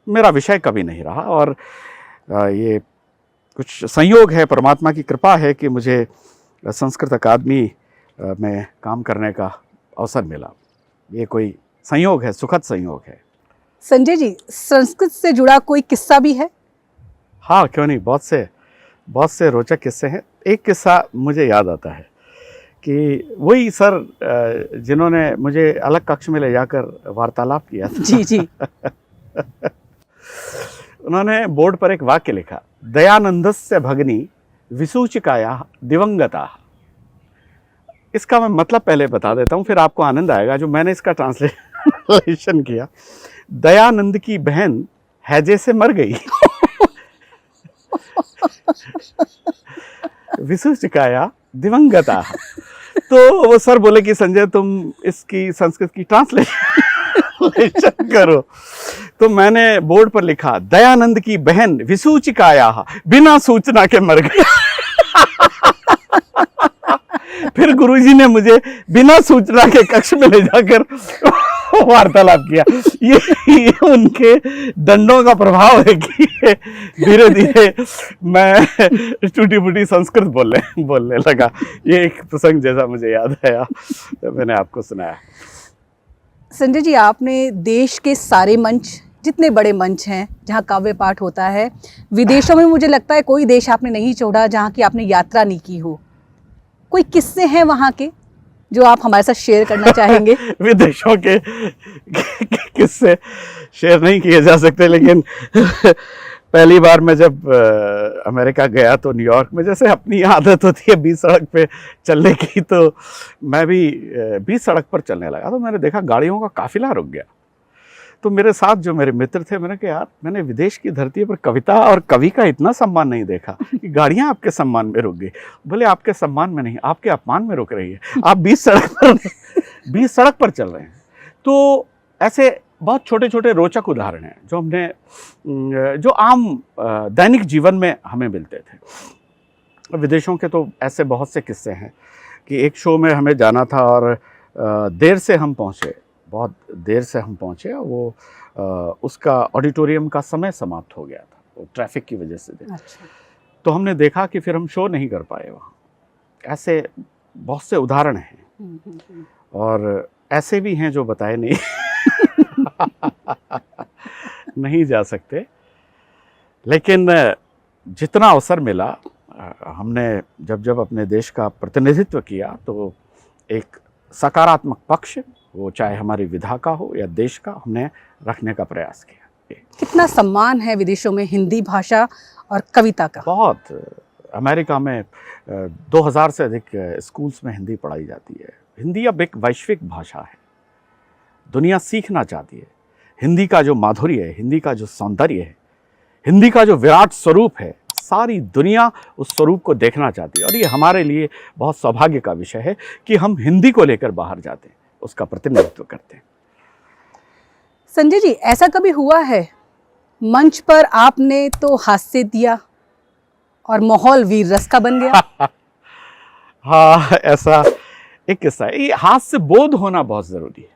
मेरा विषय कभी नहीं रहा, और ये कुछ संयोग है, परमात्मा की कृपा है कि मुझे संस्कृत अकादमी में काम करने का अवसर मिला। ये कोई संयोग है, सुखद संयोग है। संजय जी, संस्कृत से जुड़ा कोई किस्सा भी है? हाँ, क्यों नहीं, बहुत से रोचक किस्से हैं। एक किस्सा मुझे याद आता है कि वही सर जिन्होंने मुझे अलग कक्ष में ले जाकर वार्तालाप किया था। जी जी। उन्होंने बोर्ड पर एक वाक्य लिखा, दयानंदस्य भगनी विसूचिकाया दिवंगता। इसका मैं मतलब पहले बता देता हूँ, फिर आपको आनंद आएगा। जो मैंने इसका ट्रांसलेशन किया, दयानंद की बहन हैजे से मर गई। विसूचिकाया दिवंगता। तो वो सर बोले कि संजय तुम इसकी संस्कृत की ट्रांसलेशन करो। तो मैंने बोर्ड पर लिखा, दयानंद की बहन विसूचिकाया बिना सूचना के मर गई। फिर गुरुजी ने मुझे बिना सूचना के कक्ष में ले जाकर वार्तालाप किया। ये उनके दंडों का प्रभाव है कि धीरे धीरे मैं टूटी फूटी संस्कृत बोलने लगा। ये एक प्रसंग जैसा मुझे याद आया, तो मैंने आपको सुनाया। संजय जी, आपने देश के सारे मंच, जितने बड़े मंच हैं जहाँ काव्य पाठ होता है, विदेशों में मुझे लगता है कोई देश आपने नहीं छोड़ा जहाँ की आपने यात्रा नहीं की हो। कोई किस्से हैं वहाँ के जो आप हमारे साथ शेयर करना चाहेंगे? विदेशों के किस्से शेयर नहीं किए जा सकते, लेकिन पहली बार मैं जब अमेरिका गया तो न्यूयॉर्क में, जैसे अपनी आदत होती है बीच सड़क पे चलने की, तो मैं भी बीच सड़क पर चलने लगा। तो मैंने देखा गाड़ियों का काफिला रुक गया। तो मेरे साथ जो मेरे मित्र थे, मैंने कहा यार, मैंने विदेश की धरती पर कविता और कवि का इतना सम्मान नहीं देखा कि गाड़ियां आपके सम्मान में रुक गई। बोले आपके सम्मान में नहीं, आपके अपमान में रुक रही है, आप बीच सड़क पर चल रहे हैं। तो ऐसे बहुत छोटे छोटे रोचक उदाहरण हैं जो हमने, जो आम दैनिक जीवन में हमें मिलते थे। विदेशों के तो ऐसे बहुत से किस्से हैं कि एक शो में हमें जाना था और देर से हम पहुँचे, बहुत देर से हम पहुँचे। वो उसका ऑडिटोरियम का समय समाप्त हो गया था, वो ट्रैफिक की वजह से। अच्छा। तो हमने देखा कि फिर हम शो नहीं कर पाए वहाँ। ऐसे बहुत से उदाहरण हैं और ऐसे भी हैं जो बताए नहीं नहीं जा सकते। लेकिन जितना अवसर मिला, हमने जब अपने देश का प्रतिनिधित्व किया तो एक सकारात्मक पक्ष, वो चाहे हमारी विधा का हो या देश का, हमने रखने का प्रयास किया। कितना सम्मान है विदेशों में हिंदी भाषा और कविता का। बहुत। अमेरिका में 2000 से अधिक स्कूल्स में हिंदी पढ़ाई जाती है। हिंदी अब एक वैश्विक भाषा है, दुनिया सीखना चाहती है। हिंदी का जो माधुर्य है, हिंदी का जो सौंदर्य है, हिंदी का जो विराट स्वरूप है, सारी दुनिया उस स्वरूप को देखना चाहती है। और ये हमारे लिए बहुत सौभाग्य का विषय है कि हम हिंदी को लेकर बाहर जाते हैं, उसका प्रतिनिधित्व करते हैं। संजय जी, ऐसा कभी हुआ है मंच पर आपने तो हास्य दिया और माहौल वीर रस का बन गया? हाँ, ऐसा एक किस्सा है। ये हास्य बोध होना बहुत जरूरी है।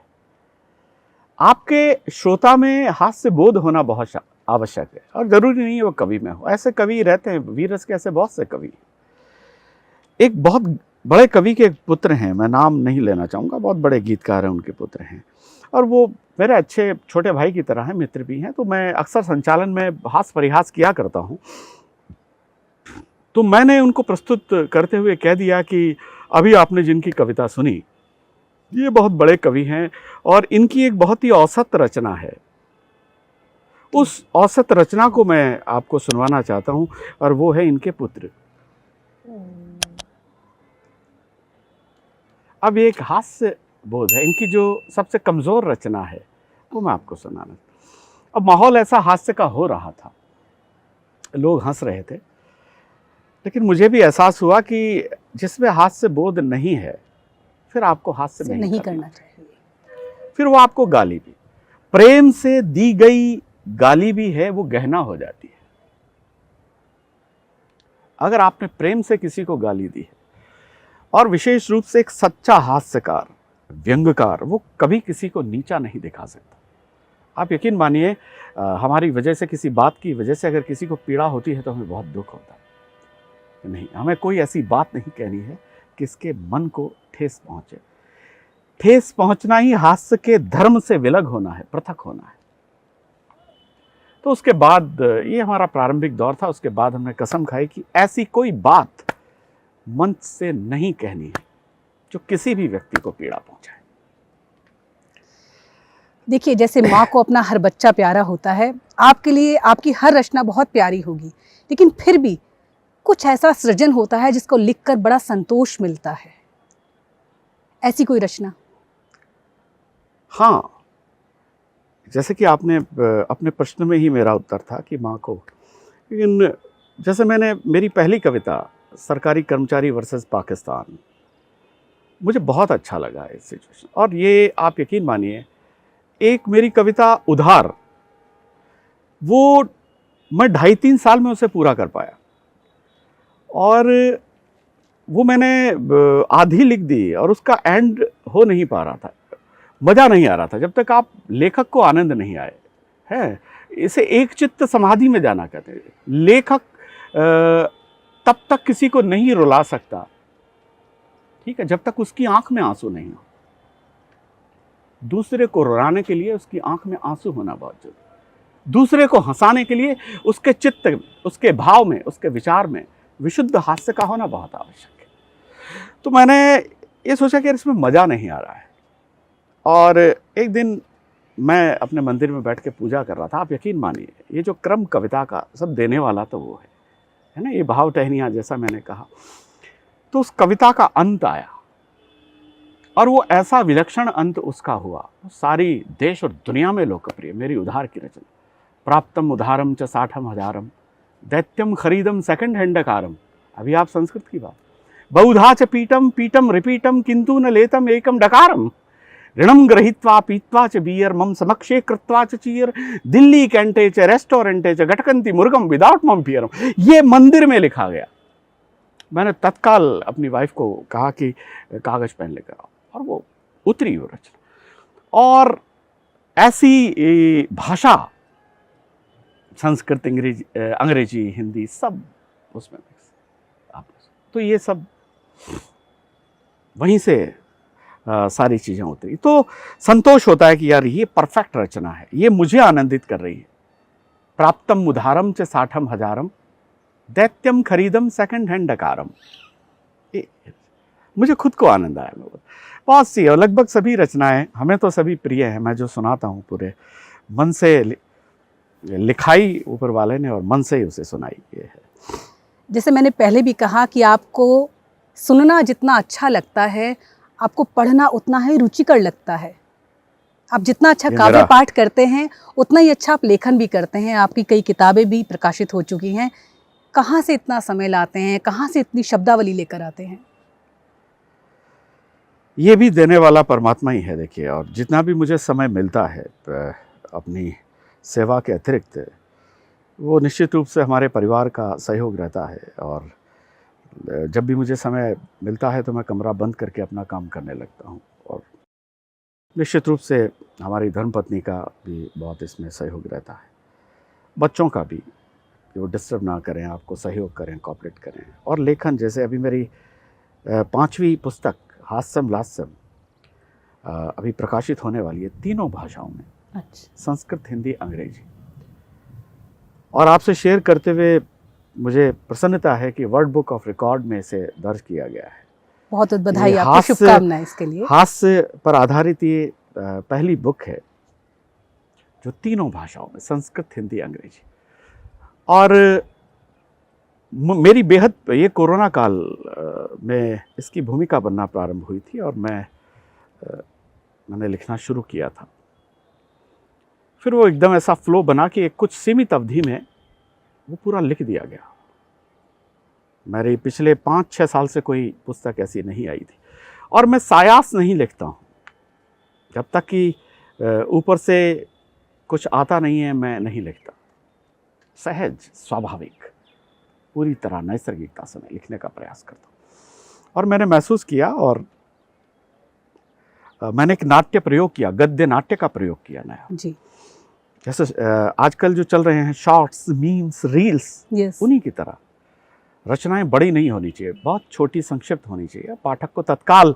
आपके श्रोता में हास्य बोध होना बहुत आवश्यक है, और जरूरी नहीं है वो कवि में हो। ऐसे कवि रहते हैं, वीर रस के ऐसे बहुत से कवि। एक बहुत बड़े कवि के पुत्र हैं, मैं नाम नहीं लेना चाहूँगा, बहुत बड़े गीतकार हैं, उनके पुत्र हैं, और वो मेरे अच्छे छोटे भाई की तरह हैं, मित्र भी हैं। तो मैं अक्सर संचालन में हास्य परिहास किया करता हूँ। तो मैंने उनको प्रस्तुत करते हुए कह दिया कि अभी आपने जिनकी कविता सुनी, ये बहुत बड़े कवि हैं और इनकी एक बहुत ही औसत रचना है। उस औसत रचना को मैं आपको सुनवाना चाहता हूँ, और वो है इनके पुत्र। अब एक हास्य बोध है, इनकी जो सबसे कमजोर रचना है वो मैं आपको सुनाना। अब माहौल ऐसा हास्य का हो रहा था, लोग हंस रहे थे, लेकिन मुझे भी एहसास हुआ कि जिसमें हास्य बोध नहीं है, फिर आपको हास्य नहीं करना चाहिए। फिर वो आपको गाली भी, प्रेम से दी गई गाली भी है, वो गहना हो जाती है। अगर आपने प्रेम से किसी को गाली दी है, और विशेष रूप से एक सच्चा हास्यकार, व्यंग्यकार, वो कभी किसी को नीचा नहीं दिखा सकता। आप यकीन मानिए, हमारी वजह से, किसी बात की वजह से अगर किसी को पीड़ा होती है तो हमें बहुत दुख होता है। नहीं, हमें कोई ऐसी बात नहीं कहनी है कि इसके मन को ठेस पहुंचे। ठेस पहुंचना ही हास्य के धर्म से विलग होना है, पृथक होना है। तो उसके बाद, ये हमारा प्रारंभिक दौर था, उसके बाद हमने कसम खाई कि ऐसी कोई बात मंच से नहीं कहनी है जो किसी भी व्यक्ति को पीड़ा पहुंचाए। देखिए, जैसे माँ को अपना हर बच्चा प्यारा होता है, आपके लिए आपकी हर रचना बहुत प्यारी होगी, लेकिन फिर भी कुछ ऐसा सृजन होता है जिसको लिखकर बड़ा संतोष मिलता है। ऐसी कोई रचना? हाँ, जैसे कि आपने अपने प्रश्न में ही मेरा उत्तर था कि माँ को, लेकिन जैसे मैंने मेरी पहली कविता सरकारी कर्मचारी वर्सेस पाकिस्तान, मुझे बहुत अच्छा लगा इस सिचुएशन। और ये आप यकीन मानिए, एक मेरी कविता उधार, वो मैं 2.5-3 साल में उसे पूरा कर पाया, और वो मैंने आधी लिख दी और उसका एंड हो नहीं पा रहा था, मज़ा नहीं आ रहा था, जब तक आप लेखक को आनंद नहीं आए। है, इसे एक चित्त समाधि में जाना कहते हैं। लेखक तब तक किसी को नहीं रुला सकता, ठीक है, जब तक उसकी आंख में आंसू नहीं हो। दूसरे को रुलाने के लिए उसकी आंख में आंसू होना बहुत जरूरी। दूसरे को हंसाने के लिए उसके चित्त में, उसके भाव में, उसके विचार में विशुद्ध हास्य का होना बहुत आवश्यक है। तो मैंने ये सोचा कि इसमें मज़ा नहीं आ रहा है, और एक दिन मैं अपने मंदिर में बैठ के पूजा कर रहा था, आप यकीन मानिए ये जो क्रम कविता का सब देने वाला तो वो है ना, ये भाव टहनियाँ जैसा मैंने कहा। तो उस कविता का अंत आया और वो ऐसा विलक्षण अंत उसका हुआ, सारी देश और दुनिया में लोकप्रिय, मेरी उधार की रचना। प्राप्तम उधारम च साठम हजारम दैत्यम खरीदम सेकंड हैंड कारम। अभी आप संस्कृत की बात। बहुधा च पीटम पीटम रिपीटम किंतु न लेतम एकम डकारम ऋणम ग्रहीत्वा पीत्वा च बियर मम समक्षे कृत्वा च चीयर दिल्ली कैंटे च रेस्टोरेंटे च गटकंती मुर्गम विदाउट मम पियरम। ये मंदिर में लिखा गया। मैंने तत्काल अपनी वाइफ को कहा कि कागज पेन लेकर आओ, और वो उतरी वो रचना। और ऐसी भाषा, संस्कृत, अंग्रेजी, हिंदी सब उसमें मिक्स। तो ये सब वहीं से सारी चीज़ें उतरी। तो संतोष होता है कि यार ये परफेक्ट रचना है, ये मुझे आनंदित कर रही है। प्राप्तम उधारम च साठम हजारम दैत्यम खरीदम सेकंड हैंड डकारम। मुझे खुद को आनंद आया। बहुत सी, और लगभग सभी रचनाएं हमें तो सभी प्रिय हैं। मैं जो सुनाता हूँ पूरे मन से लिखाई ऊपर वाले ने और मन से ही उसे सुनाई। ये है। जैसे मैंने पहले भी कहा कि आपको सुनना जितना अच्छा लगता है, आपको पढ़ना उतना ही रुचिकर लगता है। आप जितना अच्छा काव्य पाठ करते हैं उतना ही अच्छा आप लेखन भी करते हैं। आपकी कई किताबें भी प्रकाशित हो चुकी हैं। कहाँ से इतना समय लाते हैं, कहाँ से इतनी शब्दावली लेकर आते हैं? ये भी देने वाला परमात्मा ही है देखिए। और जितना भी मुझे समय मिलता है अपनी सेवा के अतिरिक्त, वो निश्चित रूप से हमारे परिवार का सहयोग रहता है। और जब भी मुझे समय मिलता है तो मैं कमरा बंद करके अपना काम करने लगता हूँ। और निश्चित रूप से हमारी धर्मपत्नी का भी बहुत इसमें सहयोग रहता है, बच्चों का भी, कि वो डिस्टर्ब ना करें, आपको सहयोग करें, कोऑपरेट करें। और लेखन, जैसे अभी मेरी 5वीं पुस्तक हास्यम लास्यम अभी प्रकाशित होने वाली है 3 भाषाओं में। अच्छा। संस्कृत, हिंदी, अंग्रेजी। और आपसे शेयर करते हुए मुझे प्रसन्नता है कि वर्ल्ड बुक ऑफ रिकॉर्ड में इसे दर्ज किया गया है। बहुत बहुत बधाई, आपको शुभकामनाएं इसके लिए। हास्य पर आधारित ये पहली बुक है जो 3 भाषाओं में, संस्कृत, हिंदी, अंग्रेजी। और मेरी बेहद, ये कोरोना काल में इसकी भूमिका बनना प्रारंभ हुई थी और मैंने लिखना शुरू किया था। फिर वो एकदम ऐसा फ्लो बना कि एक कुछ सीमित अवधि में वो पूरा लिख दिया गया। मेरे पिछले 5-6 साल से कोई पुस्तक ऐसी नहीं आई थी। और मैं सायास नहीं लिखता हूँ, जब तक कि ऊपर से कुछ आता नहीं है मैं नहीं लिखता। सहज, स्वाभाविक, पूरी तरह नैसर्गिकता से मैं लिखने का प्रयास करता हूँ। और मैंने महसूस किया, और मैंने एक नाट्य प्रयोग किया, गद्य नाट्य का प्रयोग किया नया जी। जैसे आजकल जो चल रहे हैं शॉर्ट्स, मीम्स, रील्स, उन्हीं की तरह रचनाएं बड़ी नहीं होनी चाहिए, बहुत छोटी, संक्षिप्त होनी चाहिए, पाठक को तत्काल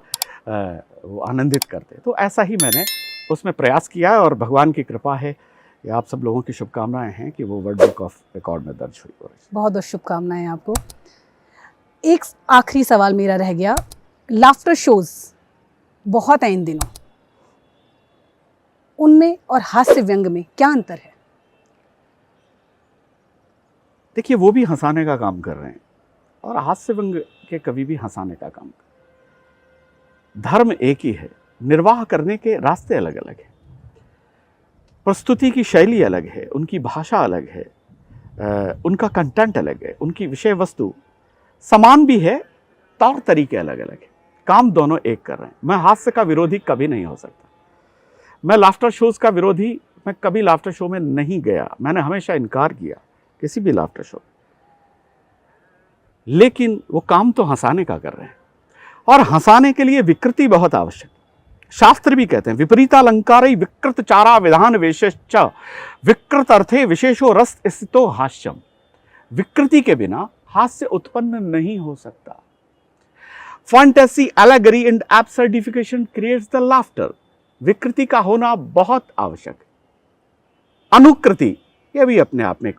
वो आनंदित करते। तो ऐसा ही मैंने उसमें प्रयास किया और भगवान की कृपा है, या आप सब लोगों की शुभकामनाएं हैं कि वो वर्ल्ड बुक ऑफ रिकॉर्ड में दर्ज हुई। बहुत बहुत शुभकामनाएं आपको। एक आखिरी सवाल मेरा रह गया, लाफ्टर शोज बहुत हैं इन दिनों, उनमें और हास्य व्यंग में क्या अंतर है? देखिए, वो भी हंसाने का काम कर रहे हैं और हास्य व्यंग के कवि भी हंसाने का काम कर रहे हैं। धर्म एक ही है, निर्वाह करने के रास्ते अलग अलग हैं, प्रस्तुति की शैली अलग है, उनकी भाषा अलग है, उनका कंटेंट अलग है, उनकी विषय वस्तु समान भी है, तौर तरीके अलग अलग है, काम दोनों एक कर रहे हैं। मैं हास्य का विरोधी कभी नहीं हो सकता। मैं लाफ्टर शोज का विरोधी, मैं कभी लाफ्टर शो में नहीं गया, मैंने हमेशा इनकार किया किसी भी लाफ्टर शो। लेकिन वो काम तो हंसाने का कर रहे हैं, और हंसाने के लिए विकृति बहुत आवश्यक। शास्त्र भी कहते हैं विपरीतालंकार विकृत चारा विधान वेशश्च विकृत अर्थे विशेषो रस स्थितो हास्यम। विकृति के बिना हास्य उत्पन्न नहीं हो सकता। Fantasy, allegory and absurdification creates the laughter. विकृति का होना बहुत आवश्यक है। अनुकृति, यह भी अपने आप में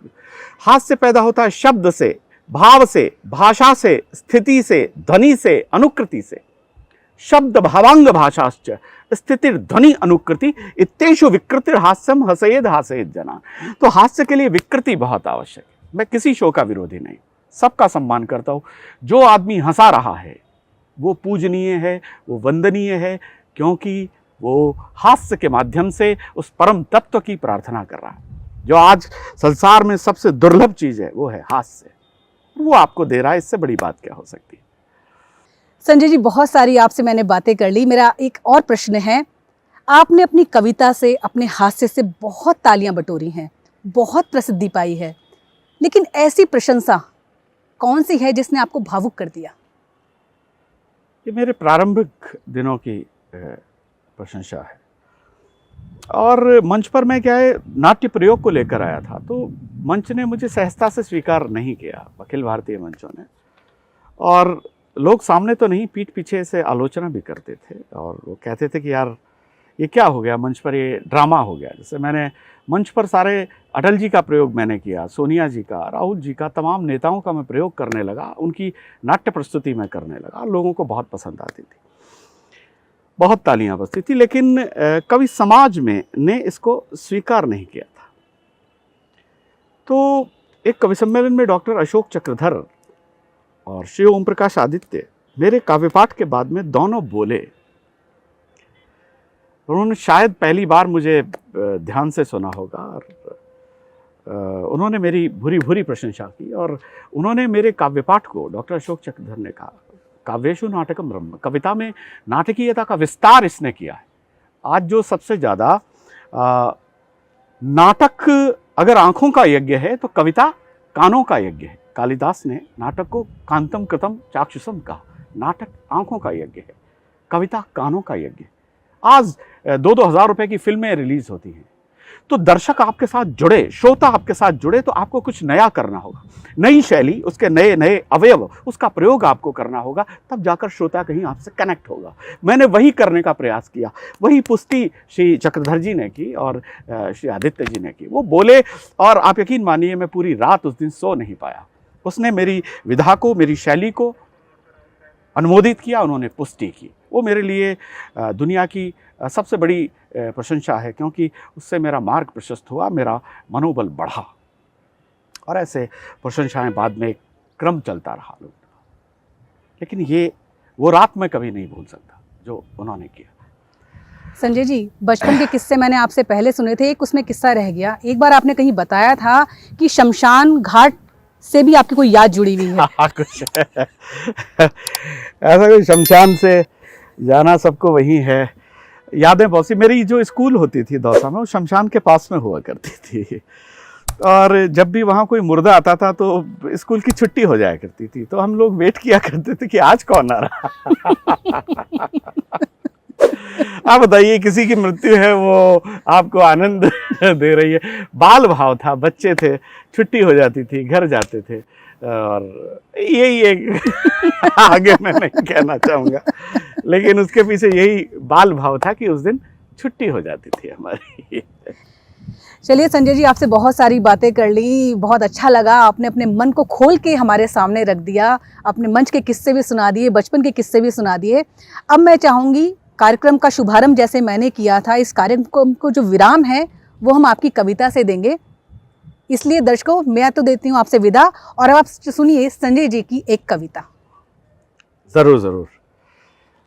हास्य पैदा होता है शब्द से, भाव से, भाषा से, स्थिति से, ध्वनि से, अनुकृति से। शब्द भावांग भाषाश्च स्थितिर ध्वनि अनुकृति इत्तेषु विकृतिर हास्यम हसयेद हासयेद जना। तो हास्य के लिए विकृति बहुत आवश्यक है। मैं किसी शो का विरोधी नहीं, सबका सम्मान करता हूँ। जो आदमी हंसा रहा है वो पूजनीय है, वो वंदनीय है, क्योंकि वो हास्य के माध्यम से उस परम तत्व की प्रार्थना कर रहा है। जो आज संसार में सबसे दुर्लभ चीज है वो है हास्य, वो आपको दे रहा है, इससे बड़ी बात क्या हो सकती है। संजय जी, बहुत सारी आपसे मैंने बातें कर ली। मेरा एक और प्रश्न है, आपने अपनी कविता से, अपने हास्य से बहुत तालियां बटोरी हैं, बहुत प्रसिद्धि पाई है, लेकिन ऐसी प्रशंसा कौन सी है जिसने आपको भावुक कर दिया? ये मेरे प्रारंभिक दिनों की प्रशंसा है। और मंच पर मैं क्या है, नाट्य प्रयोग को लेकर आया था, तो मंच ने मुझे सहजता से स्वीकार नहीं किया, अखिल भारतीय मंचों ने। और लोग सामने तो नहीं, पीठ पीछे से आलोचना भी करते थे, और वो कहते थे कि यार ये क्या हो गया, मंच पर ये ड्रामा हो गया। जैसे मैंने मंच पर सारे अटल जी का प्रयोग मैंने किया, सोनिया जी का, राहुल जी का, तमाम नेताओं का मैं प्रयोग करने लगा, उनकी नाट्य प्रस्तुति मैं करने लगा। लोगों को बहुत पसंद आती थी, बहुत तालियां बजती थी, लेकिन कवि समाज में ने इसको स्वीकार नहीं किया था। तो एक कवि सम्मेलन में डॉक्टर अशोक चक्रधर और श्री ओम प्रकाश आदित्य मेरे काव्य पाठ के बाद में दोनों बोले। उन्होंने शायद पहली बार मुझे ध्यान से सुना होगा, और उन्होंने मेरी भूरी भूरी प्रशंसा की। और उन्होंने मेरे काव्य पाठ को, डॉक्टर अशोक चक्रधर ने कहा, काव्येषु नाटकम ब्रह्म, कविता में नाटकीयता का विस्तार इसने किया है। आज जो सबसे ज़्यादा नाटक अगर आंखों का यज्ञ है तो कविता कानों का यज्ञ है। कालिदास ने नाटक को कांतम कृतम चाक्षुषम कहा। नाटक आंखों का यज्ञ है, कविता कानों का यज्ञ है। आज 2-2 हज़ार रुपए की फिल्में रिलीज होती हैं, तो दर्शक आपके साथ जुड़े, श्रोता आपके साथ जुड़े, तो आपको कुछ नया करना होगा, नई शैली, उसके नए नए अवयव, उसका प्रयोग आपको करना होगा, तब जाकर श्रोता कहीं आपसे कनेक्ट होगा। मैंने वही करने का प्रयास किया, वही पुष्टि श्री चक्रधर जी ने की और श्री आदित्य जी ने की। वो बोले, और आप यकीन मानिए मैं पूरी रात उस दिन सो नहीं पाया। उसने मेरी विधा को, मेरी शैली को अनुमोदित किया, उन्होंने पुष्टि की। वो मेरे लिए दुनिया की सबसे बड़ी प्रशंसा है, क्योंकि उससे मेरा मार्ग प्रशस्त हुआ, मेरा मनोबल बढ़ा, और ऐसे प्रशंसाएं बाद में एक क्रम चलता रहा लोग। लेकिन ये वो रात मैं कभी नहीं भूल सकता जो उन्होंने किया। संजय जी, बचपन के किस्से मैंने आपसे पहले सुने थे, एक उसमें किस्सा रह गया। एक बार आपने कहीं बताया था कि शमशान घाट से भी आपकी कोई याद जुड़ी हुई है। कुछ ऐसा कोई शमशान से जाना सबको वही है, यादें बहुत सी। मेरी जो स्कूल होती थी दौसा में, वो शमशान के पास में हुआ करती थी, और जब भी वहाँ कोई मुर्दा आता था तो स्कूल की छुट्टी हो जाया करती थी, तो हम लोग वेट किया करते थे कि आज कौन आ रहा। आप बताइए, किसी की मृत्यु है, वो आपको आनंद दे रही है। बाल भाव था, बच्चे थे, छुट्टी हो जाती थी, घर जाते थे, और यही एक आगे मैं नहीं कहना चाहूँगा, लेकिन उसके पीछे यही बाल भाव था कि उस दिन छुट्टी हो जाती थी हमारी। चलिए संजय जी, आपसे बहुत सारी बातें कर ली, बहुत अच्छा लगा। आपने अपने मन को खोल के हमारे सामने रख दिया, अपने मंच के किस्से भी सुना दिए, बचपन के किस्से भी सुना दिए। अब मैं चाहूँगी कार्यक्रम का शुभारंभ जैसे मैंने किया था, इस कार्यक्रम को जो विराम है वो हम आपकी कविता से देंगे। इसलिए दर्शकों, मैं तो देती हूँ आपसे विदा, और अब आप सुनिए संजय जी की एक कविता। जरूर जरूर।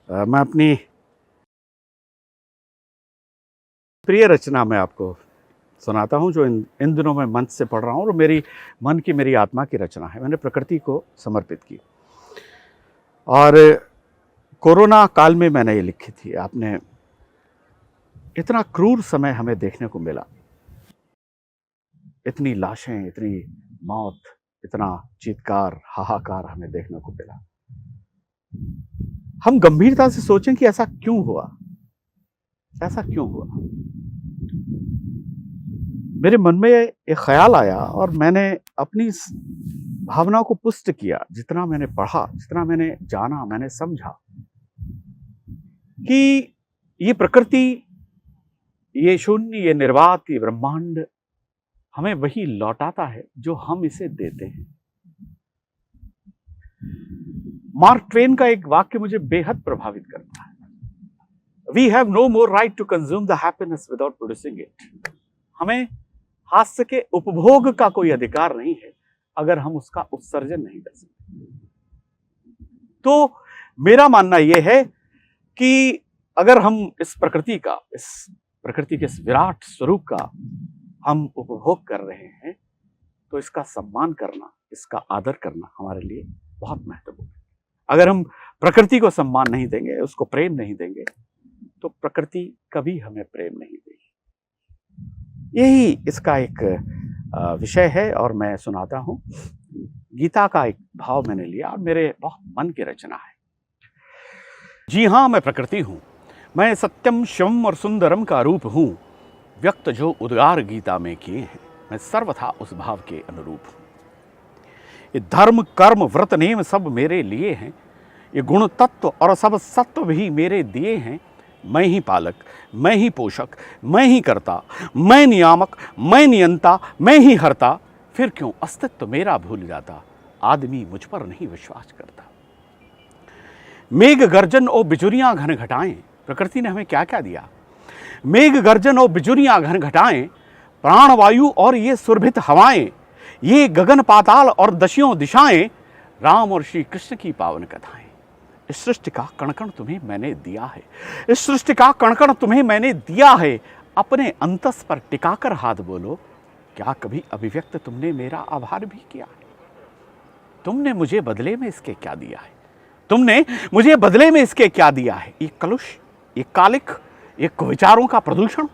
मैं अपनी प्रिय रचना में आपको सुनाता हूँ, जो इन दिनों मैं मंच से पढ़ रहा हूँ, और मेरी मन की, मेरी आत्मा की रचना है। मैंने प्रकृति को समर्पित की, और कोरोना काल में मैंने ये लिखी थी। आपने इतना क्रूर समय हमें देखने को मिला, इतनी लाशें, इतनी मौत, इतना चीत्कार, हाहाकार हमें देखने को मिला। हम गंभीरता से सोचें कि ऐसा क्यों हुआ, ऐसा क्यों हुआ। मेरे मन में एक ख्याल आया, और मैंने अपनी भावनाओं को पुष्ट किया। जितना मैंने पढ़ा, जितना मैंने जाना, मैंने समझा कि ये प्रकृति, ये शून्य, ये निर्वात, ये ब्रह्मांड हमें वही लौटाता है जो हम इसे देते हैं। मार्क ट्वेन का एक वाक्य मुझे बेहद प्रभावित करता है। We have no more right to consume the happiness without producing it. हमें हास्य के उपभोग का कोई अधिकार नहीं है अगर हम उसका उत्सर्जन नहीं कर सकते। तो मेरा मानना यह है कि अगर हम इस प्रकृति के इस विराट स्वरूप का हम उपभोग कर रहे हैं तो इसका सम्मान करना, इसका आदर करना हमारे लिए बहुत महत्वपूर्ण है। अगर हम प्रकृति को सम्मान नहीं देंगे, उसको प्रेम नहीं देंगे, तो प्रकृति कभी हमें प्रेम नहीं देगी। यही इसका एक विषय है और मैं सुनाता हूं। गीता का एक भाव मैंने लिया और मेरे बहुत मन की रचना है। जी हाँ, मैं प्रकृति हूं, मैं सत्यम शिवम और सुंदरम का रूप हूं, व्यक्त जो उद्गार गीता में किए हैं, मैं सर्वथा उस भाव के अनुरूप हूं। ये धर्म कर्म व्रत नेम सब मेरे लिए हैं, ये गुण तत्व और सब सत्व भी मेरे दिए हैं। मैं ही पालक, मैं ही पोषक, मैं ही कर्ता, मैं नियामक, मैं नियंता, मैं ही हरता, फिर क्यों अस्तित्व मेरा भूल जाता, आदमी मुझ पर नहीं विश्वास करता। मेघ गर्जन और बिजुरियां घन घटाएं, प्रकृति ने हमें क्या क्या दिया। मेघ गर्जन और बिजुरियां घन घटाएं, प्राणवायु और ये सुरभित हवाएं, ये गगन पाताल और दशियों दिशाएं, राम और श्री कृष्ण की पावन कथाएं। इस सृष्टि का कण-कण तुम्हें मैंने दिया है, इस सृष्टि का कण-कण तुम्हें मैंने दिया है। अपने अंतस पर टिकाकर हाथ बोलो, क्या कभी अभिव्यक्त तुमने मेरा आभार भी किया है। तुमने मुझे बदले में इसके क्या दिया है, तुमने मुझे बदले में इसके क्या दिया है। ये कलुष, ये कालिक, ये कुविचारों का प्रदूषण,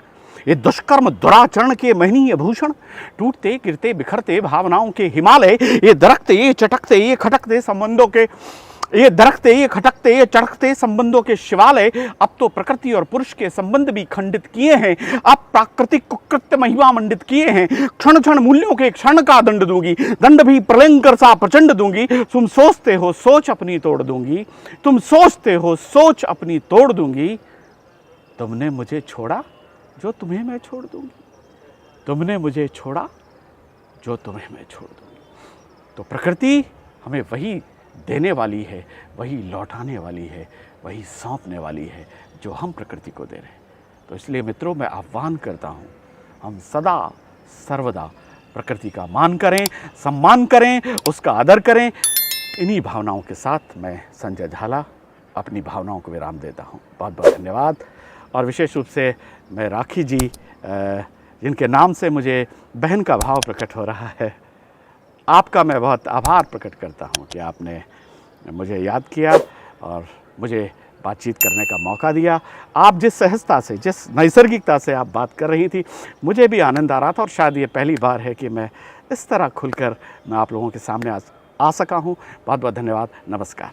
ये दुष्कर्म दुराचरण के महनीय भूषण, टूटते गिरते बिखरते भावनाओं के हिमालय, ये दरकते ये चटकते ये खटकते संबंधों के, ये दरकते ये खटकते ये चटकते संबंधों के शिवालय। अब तो प्रकृति और पुरुष के संबंध भी खंडित किए हैं, अब प्राकृतिक कुकृत्य महिमा मंडित किए हैं। क्षण क्षण मूल्यों के क्षण का दंड दूंगी, दंड भी प्रलयंकर सा प्रचंड दूंगी। तुम सोचते हो सोच अपनी तोड़ दूंगी, तुम सोचते हो सोच अपनी तोड़ दूंगी। तुमने मुझे छोड़ा जो तुम्हें मैं छोड़ दूंगी, तुमने मुझे छोड़ा जो तुम्हें मैं छोड़ दूंगी। तो प्रकृति हमें वही देने वाली है, वही लौटाने वाली है, वही सौंपने वाली है जो हम प्रकृति को दे रहे हैं। तो इसलिए मित्रों, मैं आह्वान करता हूँ, हम सदा सर्वदा प्रकृति का मान करें, सम्मान करें, उसका आदर करें। इन्हीं भावनाओं के साथ मैं संजय झाला अपनी भावनाओं को विराम देता हूँ। बहुत बहुत धन्यवाद। और विशेष रूप से मैं राखी जी, जिनके नाम से मुझे बहन का भाव प्रकट हो रहा है, आपका मैं बहुत आभार प्रकट करता हूं कि आपने मुझे याद किया और मुझे बातचीत करने का मौका दिया। आप जिस सहजता से, जिस नैसर्गिकता से आप बात कर रही थी, मुझे भी आनंद आ रहा था। और शायद ये पहली बार है कि मैं इस तरह खुलकर मैं आप लोगों के सामने आ सका हूं। बहुत बहुत धन्यवाद। नमस्कार।